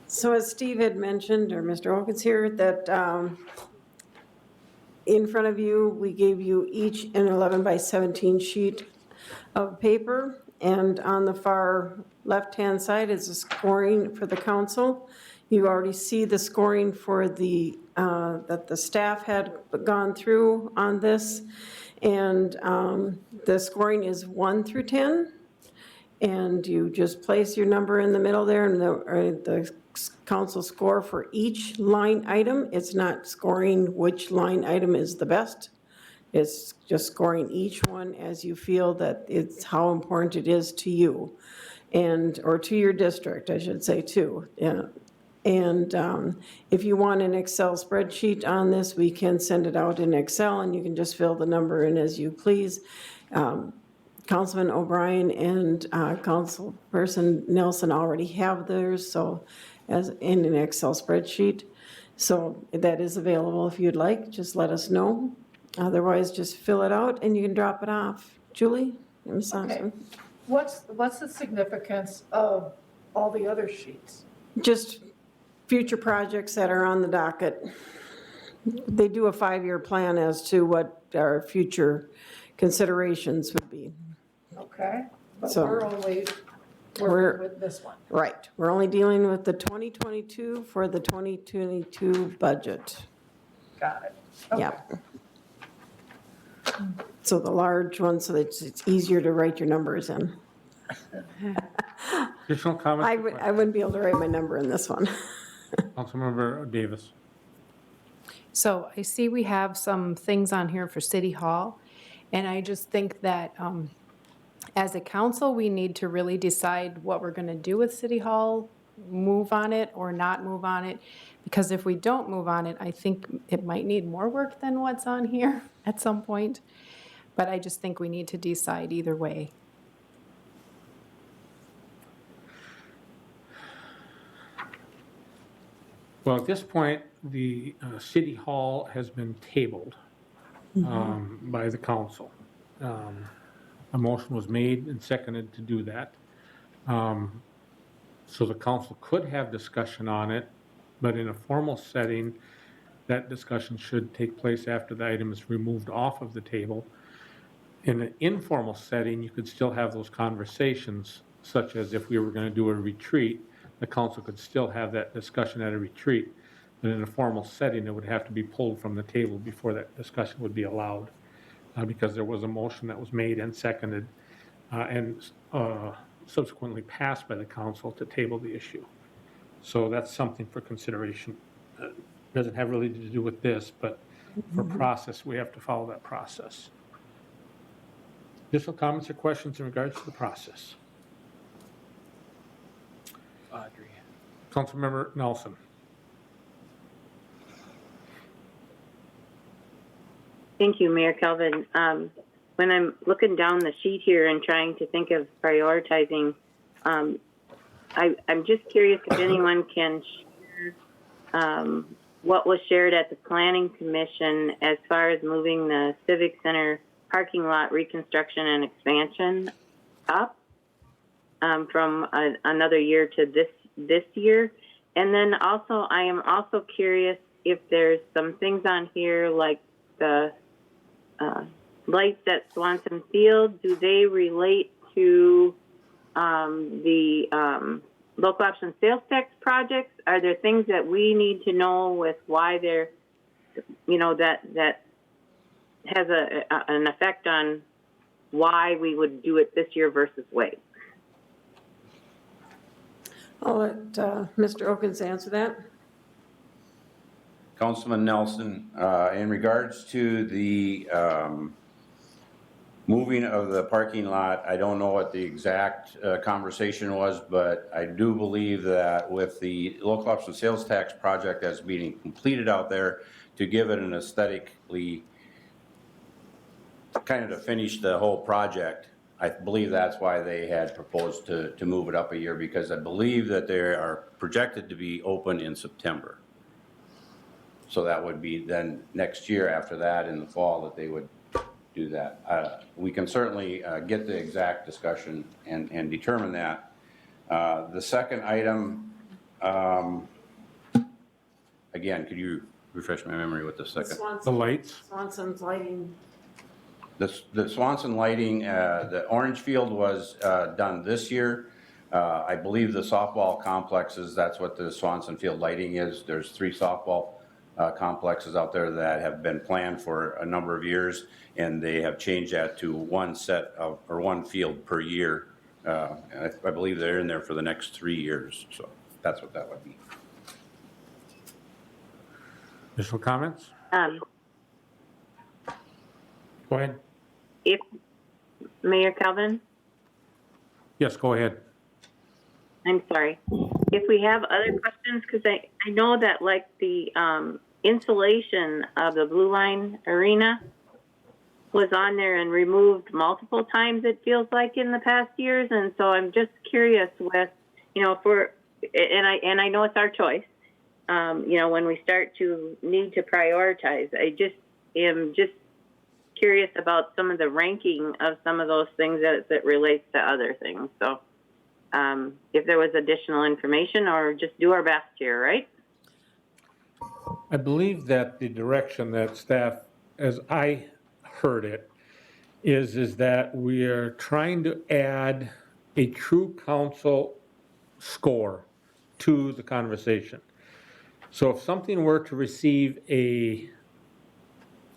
So as Steve had mentioned, or Mr. Wilkins here, that in front of you, we gave you each an 11 by 17 sheet of paper, and on the far left-hand side is the scoring for the council. You already see the scoring for the, that the staff had gone through on this, and the scoring is 1 through 10, and you just place your number in the middle there, and the council score for each line item. It's not scoring which line item is the best. It's just scoring each one as you feel that it's how important it is to you, and, or to your district, I should say, too. Yeah. And if you want an Excel spreadsheet on this, we can send it out in Excel, and you can just fill the number in as you please. Councilman O'Brien and Councilperson Nelson already have theirs, so as in an Excel spreadsheet. So that is available if you'd like, just let us know. Otherwise, just fill it out and you can drop it off. Julie? Ms. Thompson? What's the significance of all the other sheets? Just future projects that are on the docket. They do a 5-year plan as to what our future considerations would be. Okay, but So- we're only We're- working with this one. Right, we're only dealing with the 2022 for the 2022 budget. Got it. Okay. Yep. So the large one, so that it's easier to write your numbers in. Additional comments? I wouldn't be able to write my number in this one. Councilmember Davis. So I see we have some things on here for City Hall, and I just think that as a council, we need to really decide what we're going to do with City Hall, move on it or not move on it, because if we don't move on it, I think it might need more work than what's on here at some point, but I just think we need to decide either way. Well, at this point, the City Hall has been tabled by the council. A motion was made and seconded to do that. So the council could have discussion on it, but in a formal setting, that discussion should take place after the item is removed off of the table. In an informal setting, you could still have those conversations, such as if we were going to do a retreat, the council could still have that discussion at a retreat. But in a formal setting, it would have to be pulled from the table before that discussion would be allowed, because there was a motion that was made and seconded and subsequently passed by the council to table the issue. So that's something for consideration. Doesn't have really to do with this, but for process, we have to follow that process. Additional comments or questions in regards to the process? Audrey. Councilmember Nelson. Thank you, Mayor Calvin. When I'm looking down the sheet here and trying to think of prioritizing, I'm just curious if anyone can share what was shared at the Planning Commission as far as moving the Civic Center parking lot reconstruction and expansion up from another year to this year. And then also, I am also curious if there's some things on here like the lights at Swanson Field. Do they relate to the local option sales tax projects, are there things that we need to know with why they're, that has an effect on why we would do it this year versus wait? I'll let Mr. Okins answer that. Councilman Nelson, in regards to the moving of the parking lot, I don't know what the exact conversation was, but I do believe that with the local option sales tax project that's being completed out there, to give it an aesthetically, kind of to finish the whole project, I believe that's why they had proposed to move it up a year, because I believe that they are projected to be open in September. So that would be then next year after that in the fall that they would do that. We can certainly get the exact discussion and determine that. The second item, again, could you refresh my memory with the second? The lights? Swanson's lighting. The Swanson lighting, the orange field was done this year. I believe the softball complexes, that's what the Swanson field lighting is. There's 3 softball complexes out there that have been planned for a number of years, and they have changed that to one field per year. I believe they're in there for the next 3 years, so that's what that would be. Additional comments? Go ahead. If Mayor Calvin, Yes, go ahead. I'm sorry. If we have other questions, because I know that like the insulation of the Blue Line Arena was on there and removed multiple times, it feels like, in the past years. And so I'm just curious with, if we're, and I know it's our choice, when we start to need to prioritize, I just am just curious about some of the ranking of some of those things that relates to other things. So if there was additional information, or just do our best here, right? I believe that the direction that staff, as I heard it, is that we are trying to add a true council score to the conversation. So if something were to receive a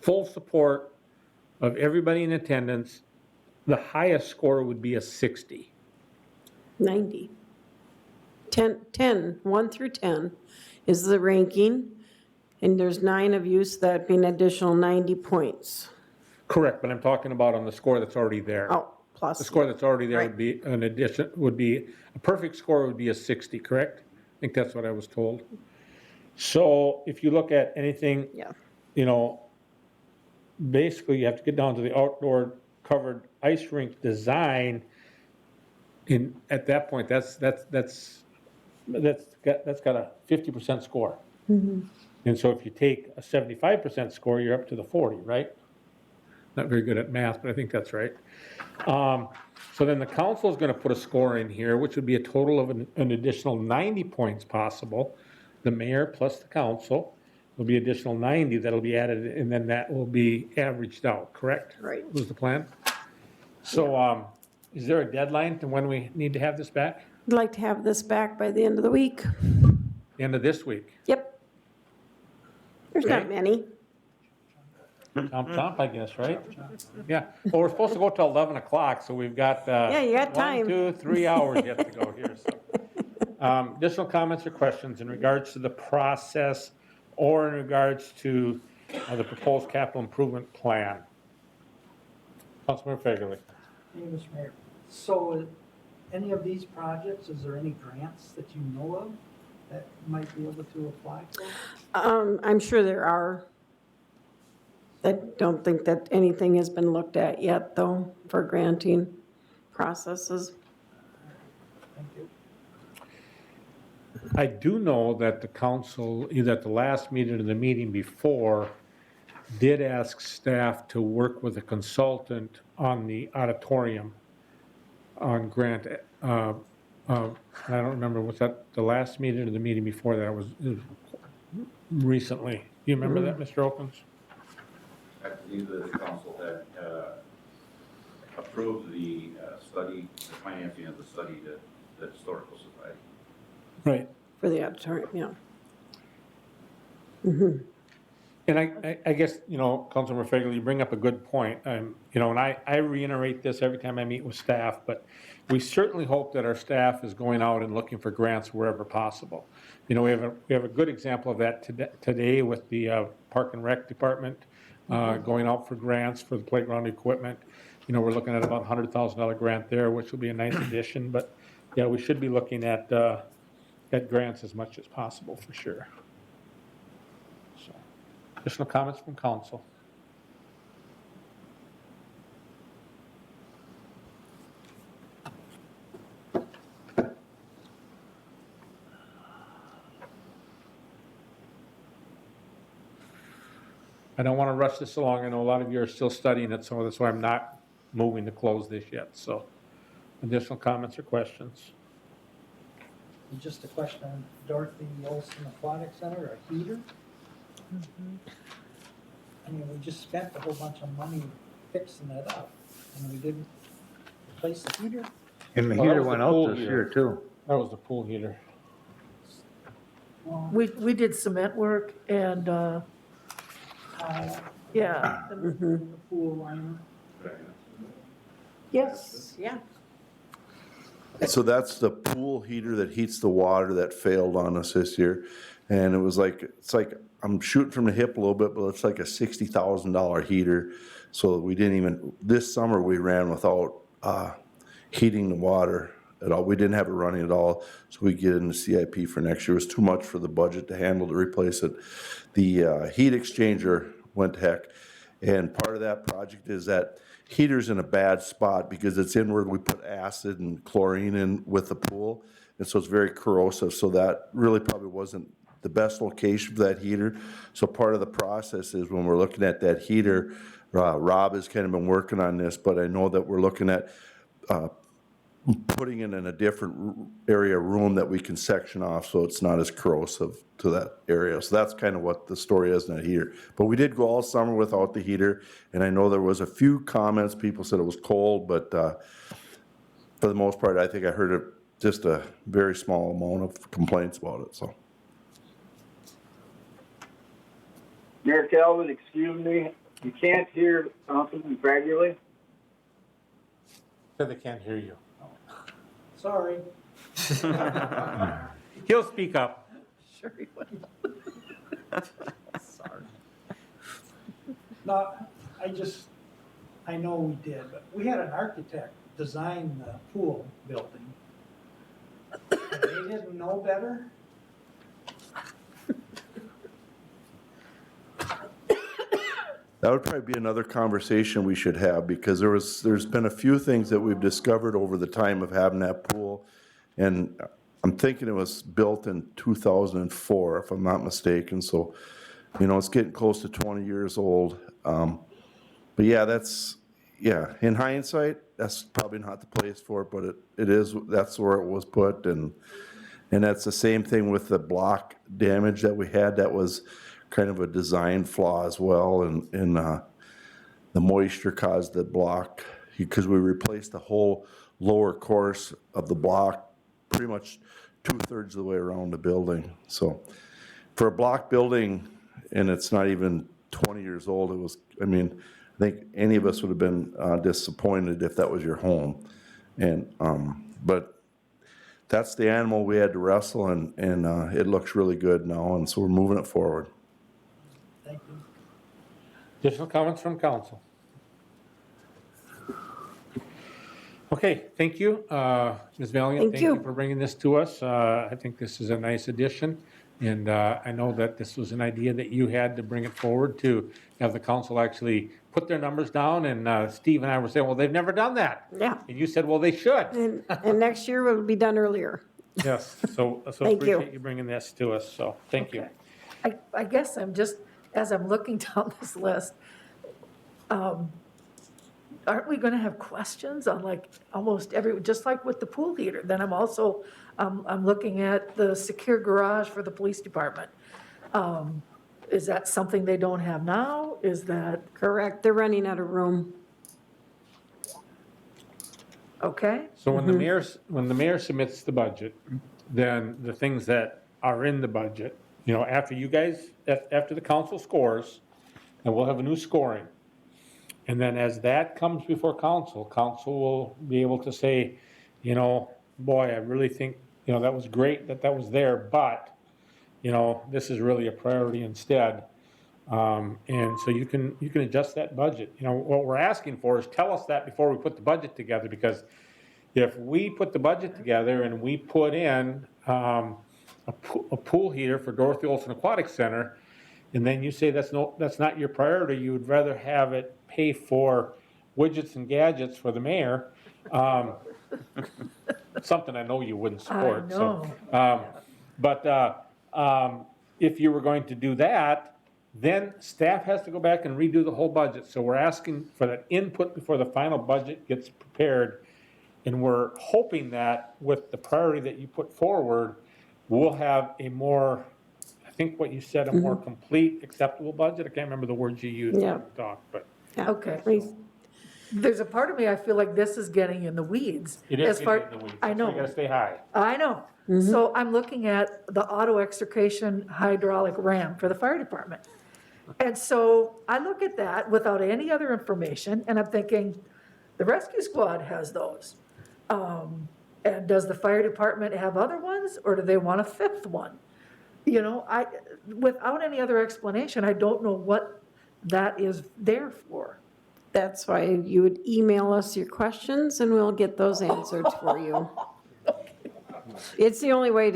full support of everybody in attendance, the highest score would be a 60. 90. 10, 1 through 10 is the ranking, and there's 9 of you, so that'd be an additional 90 points. Correct, but I'm talking about on the score that's already there. Oh, plus. The score that's already there Right. would be an addition, a perfect score would be a 60, correct? I think that's what I was told. So if you look at anything, Yeah. Basically you have to get down to the outdoor covered ice rink design. At that point, that's got a 50% score. And so if you take a 75% score, you're up to the 40, right? Not very good at math, but I think that's right. So then the council is going to put a score in here, which would be a total of an additional 90 points possible. The mayor plus the council will be additional 90 that'll be added, and then that will be averaged out, correct? Right. Was the plan? So is there a deadline to when we need to have this back? I'd like to have this back by the end of the week. End of this week? Yep. There's not Okay. many. Chomp, I guess, right? Yeah, well, we're supposed to go till 11 o'clock, so we've got, Yeah, you got time. 1, 2, 3 hours yet to go here, so. Additional comments or questions in regards to the process or in regards to the proposed capital improvement plan? Councilmember Fagerly. Hey, Mr. Mayor, so any of these projects, is there any grants that you know of that you might be able to apply for? I'm sure there are. I don't think that anything has been looked at yet, though, for granting processes. Thank you. I do know that the council, either at the last meeting or the meeting before, did ask staff to work with a consultant on the auditorium on grant. I don't remember, was that the last meeting or the meeting before that? It was recently. Do you remember that, Mr. Opens? I believe that the council had approved the study, the financing of the study to the Historical Society. Right. for the auditorium, yeah. And I guess, Councilmember Fagerly, you bring up a good point. And I reiterate this every time I meet with staff, but we certainly hope that our staff is going out and looking for grants wherever possible. We have a good example of that today with the Park and Rec Department going out for grants for the playground equipment. We're looking at about $100,000 grant there, which will be a nice addition. But yeah, we should be looking at grants as much as possible for sure. So, additional comments from council? I don't want to rush this along. I know a lot of you are still studying it, so that's why I'm not moving to close this yet. So, additional comments or questions? And just a question on Dorothy Olson Aquatic Center, a heater? I mean, we just spent a whole bunch of money fixing it up, and we didn't replace the heater? And the Well, that heater was the went pool out this heater. year too. That was the pool heater. Well, We did cement work and, yeah. the pool liner. Yes, yeah. So that's the pool heater that heats the water that failed on us this year. And it's like, I'm shooting from the hip a little bit, but it's like a $60,000 heater. So we didn't even, this summer we ran without heating the water at all. We didn't have it running at all. So we get in the CIP for next year. It was too much for the budget to handle to replace it. The heat exchanger went to heck. And part of that project is that heater's in a bad spot because it's inward. We put acid and chlorine in with the pool. And so it's very corrosive. So that really probably wasn't the best location for that heater. So part of the process is when we're looking at that heater, Rob has kind of been working on this, but I know that we're looking at putting it in a different area room that we can section off so it's not as corrosive to that area. So that's kind of what the story is in that heater. But we did go all summer without the heater, and I know there was a few comments. People said it was cold, but for the most part, I think I heard just a very small amount of complaints about it. So. Mayor Calvin, excuse me, you can't hear Councilman Fagerly? Said they can't hear you. Sorry. He'll speak up. Sure he would. Sorry. No, I know we did, but we had an architect design the pool building. And they didn't know better? That would probably be another conversation we should have, because there's been a few things that we've discovered over the time of having that pool. And I'm thinking it was built in 2004, if I'm not mistaken. So, it's getting close to 20 years old. But yeah, in hindsight, that's probably not the place for it, but that's where it was put. And that's the same thing with the block damage that we had. That was kind of a design flaw as well, and the moisture caused the block, because we replaced the whole lower course of the block pretty much 2/3 of the way around the building. So for a block building, and it's not even 20 years old, I think any of us would have been disappointed if that was your home. And but that's the animal we had to wrestle, and it looks really good now, and so we're moving it forward. Thank you. Additional comments from council? Okay, thank you. Ms. Valiant, Thank thank you you. for bringing this to us. I think this is a nice addition. And I know that this was an idea that you had to bring it forward to have the council actually put their numbers down. And Steve and I were saying, well, they've never done that. Yeah. And you said, well, they should. And next year will be done earlier. Yes, so Thank you. appreciate you bringing this to us, so thank you. I guess I'm just, as I'm looking down this list, aren't we going to have questions on like almost just like with the pool heater? Then I'm also, I'm looking at the secure garage for the police department. Is that something they don't have now? Is that, Correct, they're running out of room. okay? So when the mayor submits the budget, then the things that are in the budget, you know, after you guys, after the council scores, and we'll have a new scoring. And then as that comes before council, council will be able to say, you know, boy, I really think, you know, that was great that was there, but, you know, this is really a priority instead. And so you can adjust that budget. You know, what we're asking for is tell us that before we put the budget together, because if we put the budget together and we put in a pool heater for Dorothy Olson Aquatic Center, and then you say that's not your priority, you would rather have it pay for widgets and gadgets for the mayor, something I know you wouldn't support. I know. But if you were going to do that, then staff has to go back and redo the whole budget. So we're asking for that input before the final budget gets prepared. And we're hoping that with the priority that you put forward, we'll have a more, I think what you said, a more complete, acceptable budget. I can't remember the words you used Yeah. to talk, but. Okay. There's a part of me, I feel like this is getting in the weeds. It is as far- getting in the weeds. I That's why know. you gotta stay high. I know. So I'm looking at the auto extrication hydraulic ram for the fire department. And so I look at that without any other information, and I'm thinking, the rescue squad has those. And does the fire department have other ones, or do they want a fifth one? You know, without any other explanation, I don't know what that is there for. That's why you would email us your questions and we'll get those answered for you. It's the only way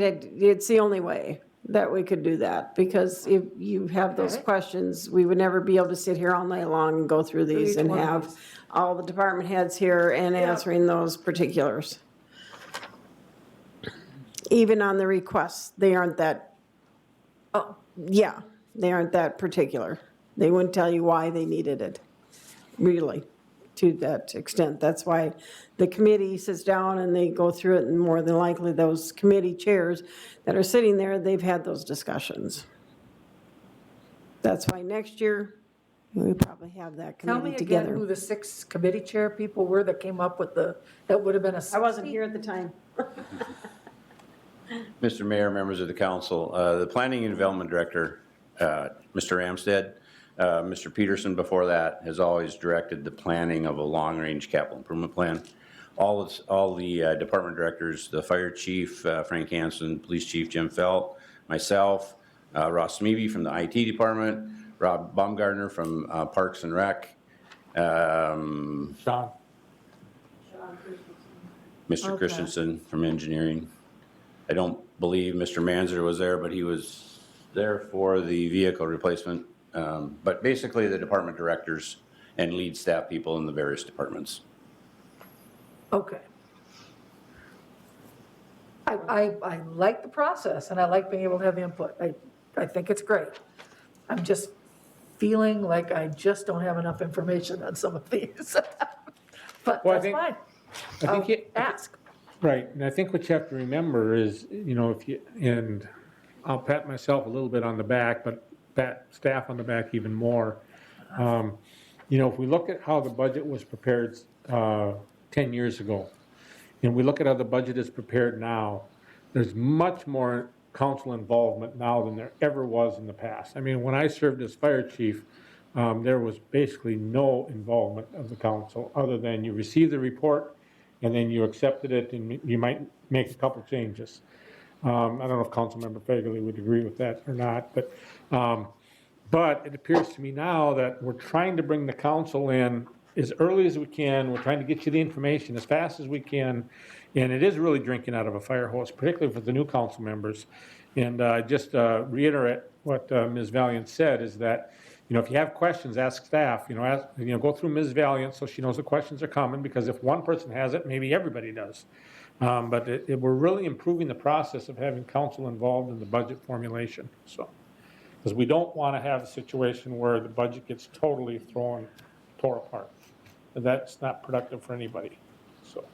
that we could do that, because if you have those Okay. questions, we would never be able to sit here all night long and go through these each and one of have these. all the department heads here and answering those particulars. Even on the requests, they aren't that, yeah, they aren't that particular. They wouldn't tell you why they needed it, really, to that extent. That's why the committee sits down and they go through it, and more than likely, those committee chairs that are sitting there, they've had those discussions. That's why next year, we probably have that Tell me committee again together. who the 6 committee chair people were that came up with that would have been a 60? I wasn't here at the time. Mr. Mayor, members of the council, the Planning and Development Director, Mr. Amstead, Mr. Peterson before that has always directed the planning of a long-range capital improvement plan. All the department directors, the fire chief, Frank Hansen, police chief Jim Felt, myself, Ross Smeby from the IT department, Rob Baumgartner from Parks and Rec, Sean? Mr. Christensen from engineering. I don't believe Mr. Manzer was there, but he was there for the vehicle replacement. But basically the department directors and lead staff people in the various departments. Okay. I like the process, and I like being able to have input. I think it's great. I'm just feeling like I just don't have enough information on some of these. But Well, I that's think- fine. I think it, Ask. right, and I think what you have to remember is, you know, and I'll pat myself a little bit on the back, but pat staff on the back even more. You know, if we look at how the budget was prepared 10 years ago, and we look at how the budget is prepared now, there's much more council involvement now than there ever was in the past. I mean, when I served as fire chief, there was basically no involvement of the council, other than you received the report, and then you accepted it, and you might make a couple changes. I don't know if Councilmember Fagerly would agree with that or not, but it appears to me now that we're trying to bring the council in as early as we can. We're trying to get you the information as fast as we can, and it is really drinking out of a fire hose, particularly for the new council members. And just reiterate what Ms. Valiant said, is that, you know, if you have questions, ask staff. Go through Ms. Valiant so she knows the questions are coming, because if one person has it, maybe everybody does. But we're really improving the process of having council involved in the budget formulation. So, because we don't want to have a situation where the budget gets totally tore apart. That's not productive for anybody. So,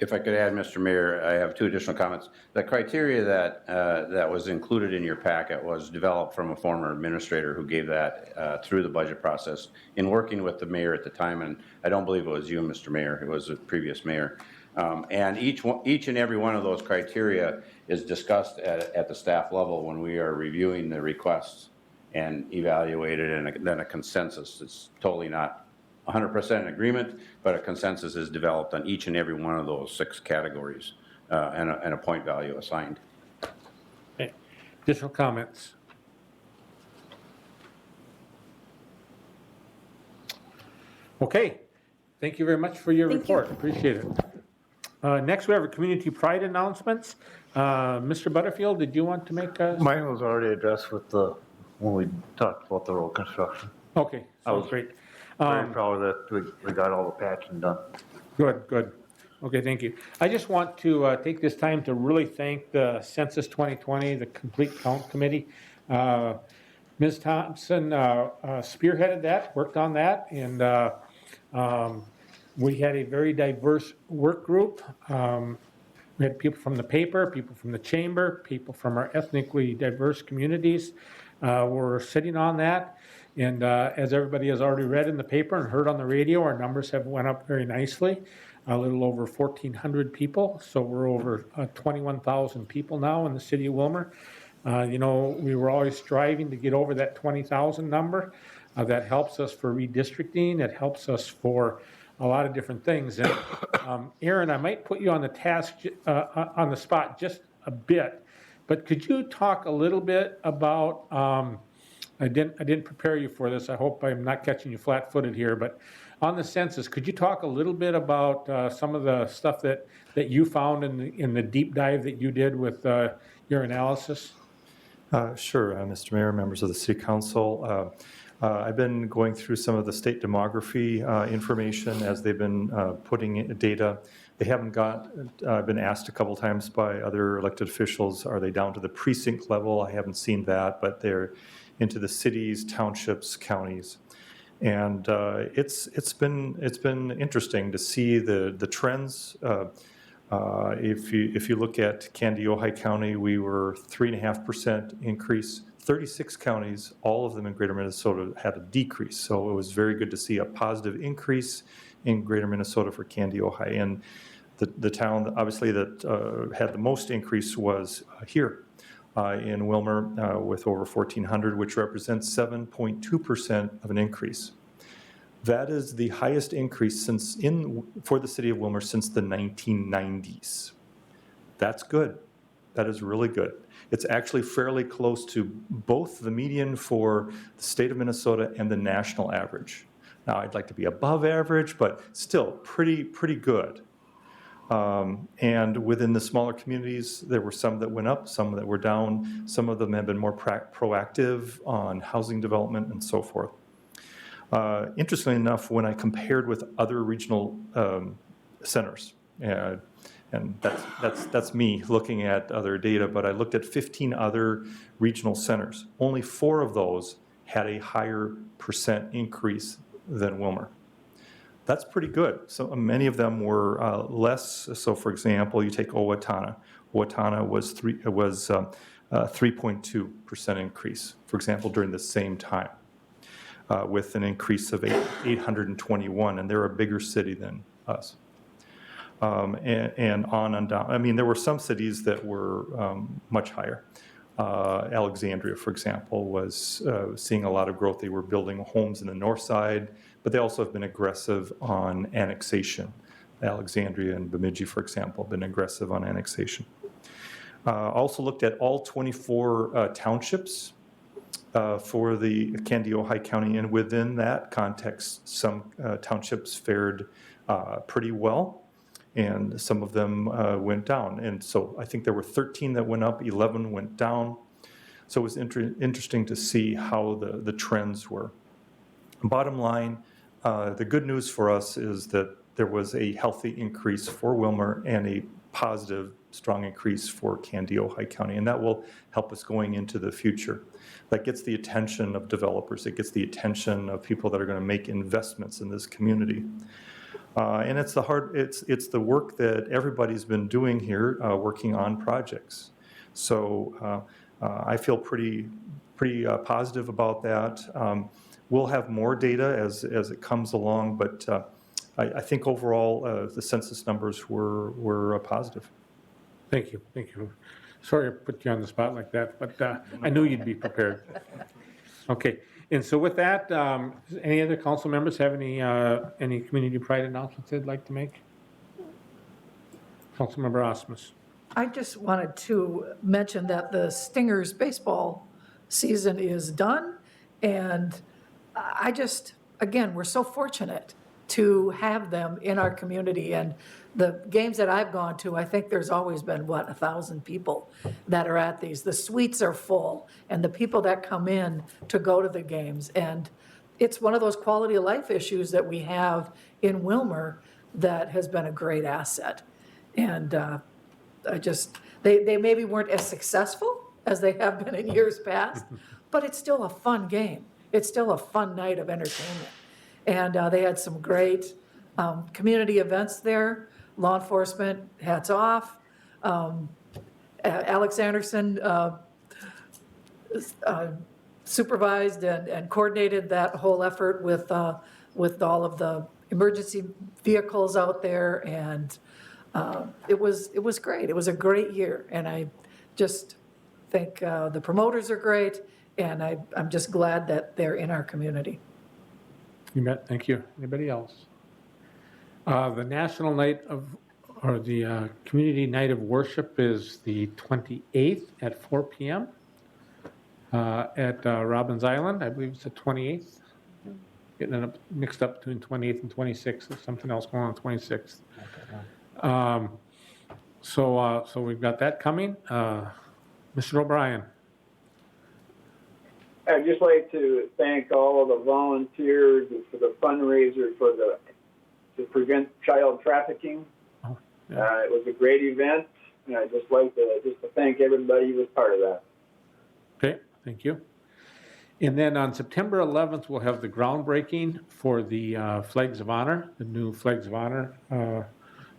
If I could add, Mr. Mayor, I have two additional comments. The criteria that was included in your packet was developed from a former administrator who gave that through the budget process in working with the mayor at the time, and I don't believe it was you, Mr. Mayor, it was a previous mayor. And each and every one of those criteria is discussed at the staff level when we are reviewing the requests and evaluated, and then a consensus. It's totally not 100% in agreement, but a consensus is developed on each and every one of those 6 categories, and a point value assigned. Okay. Additional comments? Okay. Thank you very much for your report. Appreciate it. Next, we have our community pride announcements. Mr. Butterfield, did you want to make a? Mine was already addressed with when we talked about the road construction. Okay, sounds great. Very proud that we got all the patching done. Good, good. Okay, thank you. I just want to take this time to really thank the Census 2020, the Complete Count Committee. Ms. Thompson spearheaded that, worked on that, and we had a very diverse work group. We had people from the paper, people from the chamber, people from our ethnically diverse communities were sitting on that. And as everybody has already read in the paper and heard on the radio, our numbers have went up very nicely, a little over 1,400 people. So we're over 21,000 people now in the city of Willmar. You know, we were always striving to get over that 20,000 number. That helps us for redistricting. It helps us for a lot of different things. And Aaron, I might put you on the task, on the spot just a bit, but could you talk a little bit about, I didn't prepare you for this. I hope I'm not catching you flat-footed here, but on the census, could you talk a little bit about some of the stuff that you found in the deep dive that you did with your analysis? Sure, Mr. Mayor, members of the City Council. I've been going through some of the state demography information as they've been putting in data. They haven't I've been asked a couple times by other elected officials, are they down to the precinct level? I haven't seen that, but they're into the cities, townships, counties. And it's been interesting to see the trends. If you look at Candy-Ojai County, we were 3.5% increase. 36 counties, all of them in Greater Minnesota, had a decrease. So it was very good to see a positive increase in Greater Minnesota for Candy-Ojai. And the town, obviously, that had the most increase was here in Willmar with over 1,400, which represents 7.2% of an increase. That is the highest increase for the city of Willmar since the 1990s. That's good. That is really good. It's actually fairly close to both the median for the state of Minnesota and the national average. Now, I'd like to be above average, but still pretty good. And within the smaller communities, there were some that went up, some that were down. Some of them have been more proactive on housing development and so forth. Interestingly enough, when I compared with other regional centers, and that's me looking at other data, but I looked at 15 other regional centers. Only 4 of those had a higher percent increase than Willmar. That's pretty good. So many of them were less. So for example, you take Owatonna. Owatonna was 3.2% increase, for example, during the same time, with an increase of 821, and they're a bigger city than us. And on and down. I mean, there were some cities that were much higher. Alexandria, for example, was seeing a lot of growth. They were building homes in the north side, but they also have been aggressive on annexation. Alexandria and Bemidji, for example, have been aggressive on annexation. Also looked at all 24 townships for the Candy-Ojai County, and within that context, some townships fared pretty well, and some of them went down. And so I think there were 13 that went up, 11 went down. So it was interesting to see how the trends were. Bottom line, the good news for us is that there was a healthy increase for Willmar and a positive, strong increase for Candy-Ojai County, and that will help us going into the future. That gets the attention of developers. It gets the attention of people that are going to make investments in this community. And it's the work that everybody's been doing here, working on projects. So I feel pretty positive about that. We'll have more data as it comes along, but I think overall, the census numbers were positive. Thank you, thank you. Sorry to put you on the spot like that, but I knew you'd be prepared. Okay, and so with that, any other council members have any community pride announcements they'd like to make? Councilmember Osmus. I just wanted to mention that the Stingers baseball season is done, and I just, again, we're so fortunate to have them in our community, and the games that I've gone to, I think there's always been, 1,000 people that are at these. The suites are full, and the people that come in to go to the games, and it's one of those quality of life issues that we have in Willmar that has been a great asset. And they maybe weren't as successful as they have been in years past, but it's still a fun game. It's still a fun night of entertainment. And they had some great community events there. Law enforcement, hats off. Alex Anderson supervised and coordinated that whole effort with all of the emergency vehicles out there, and it was great. It was a great year, and I just think the promoters are great, and I'm just glad that they're in our community. You bet, thank you. Anybody else? The National Night of, or the Community Night of Worship is the 28th at 4 p.m. At Robbins Island. I believe it's the 28th. Getting it mixed up between 28th and 26th. There's something else going on 26th. So we've got that coming. Mr. O'Brien. I'd just like to thank all of the volunteers for the fundraiser to prevent child trafficking. Oh, yeah. It was a great event, and I'd just like to thank everybody who was part of that. Okay, thank you. And then on September 11th, we'll have the groundbreaking for the Flags of Honor, the new Flags of Honor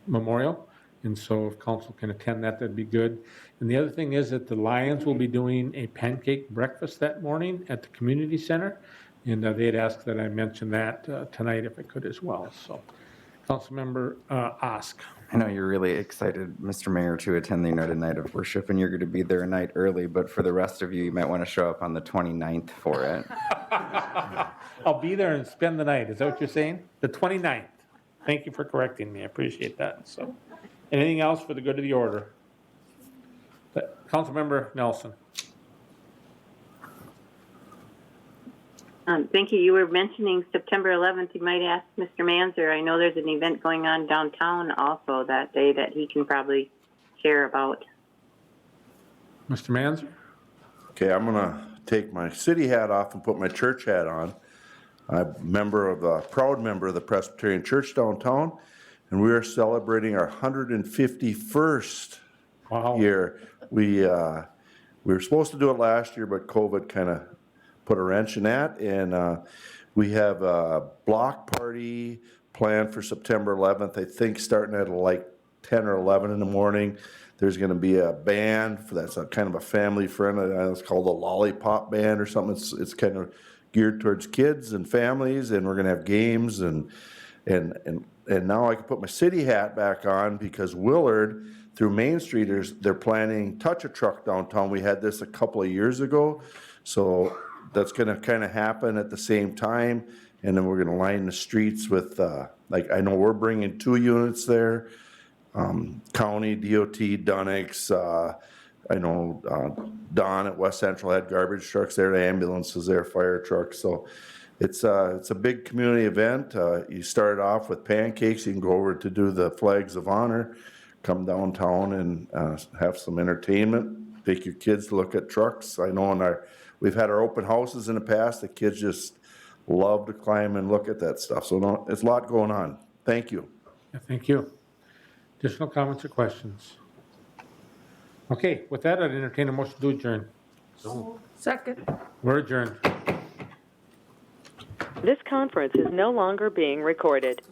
memorial. And so if council can attend that, that'd be good. And the other thing is that the Lions will be doing a pancake breakfast that morning at the community center. And they had asked that I mention that tonight if I could as well. So Councilmember Osk. I know you're really excited, Mr. Mayor, to attend the United Night of Worship, and you're going to be there a night early, but for the rest of you, you might want to show up on the 29th for it. I'll be there and spend the night. Is that what you're saying? The 29th. Thank you for correcting me. I appreciate that. So, anything else for the good of the order? Councilmember Nelson. Thank you. You were mentioning September 11th. You might ask Mr. Manzer. I know there's an event going on downtown also that day that he can probably share about. Mr. Manzer? Okay, I'm gonna take my city hat off and put my church hat on. I'm a proud member of the Presbyterian Church downtown, and we are celebrating our 151st year. We were supposed to do it last year, but COVID kind of put a wrench in that, and we have a block party planned for September 11th, I think starting at like 10 or 11 in the morning. There's going to be a band that's a kind of a family friend. It's called the Lollipop Band or something. It's kind of geared towards kids and families, and we're going to have games, and now I can put my city hat back on because Willard through Main Streeters, they're planning Touch a Truck downtown. We had this a couple of years ago, so that's going to kind of happen at the same time, and then we're going to line the streets with like I know we're bringing 2 units there. County, DOT, Dunix, I know Don at West Central had garbage trucks there, the ambulances there, fire trucks. So it's a big community event. You start off with pancakes. You can go over to do the Flags of Honor, come downtown and have some entertainment. Take your kids to look at trucks. I know we've had our open houses in the past. The kids just love to climb and look at that stuff. So it's a lot going on. Thank you. Yeah, thank you. Additional comments or questions? Okay, with that, I'd entertain a motion to adjourn. Second. We're adjourned. This conference is no longer being recorded.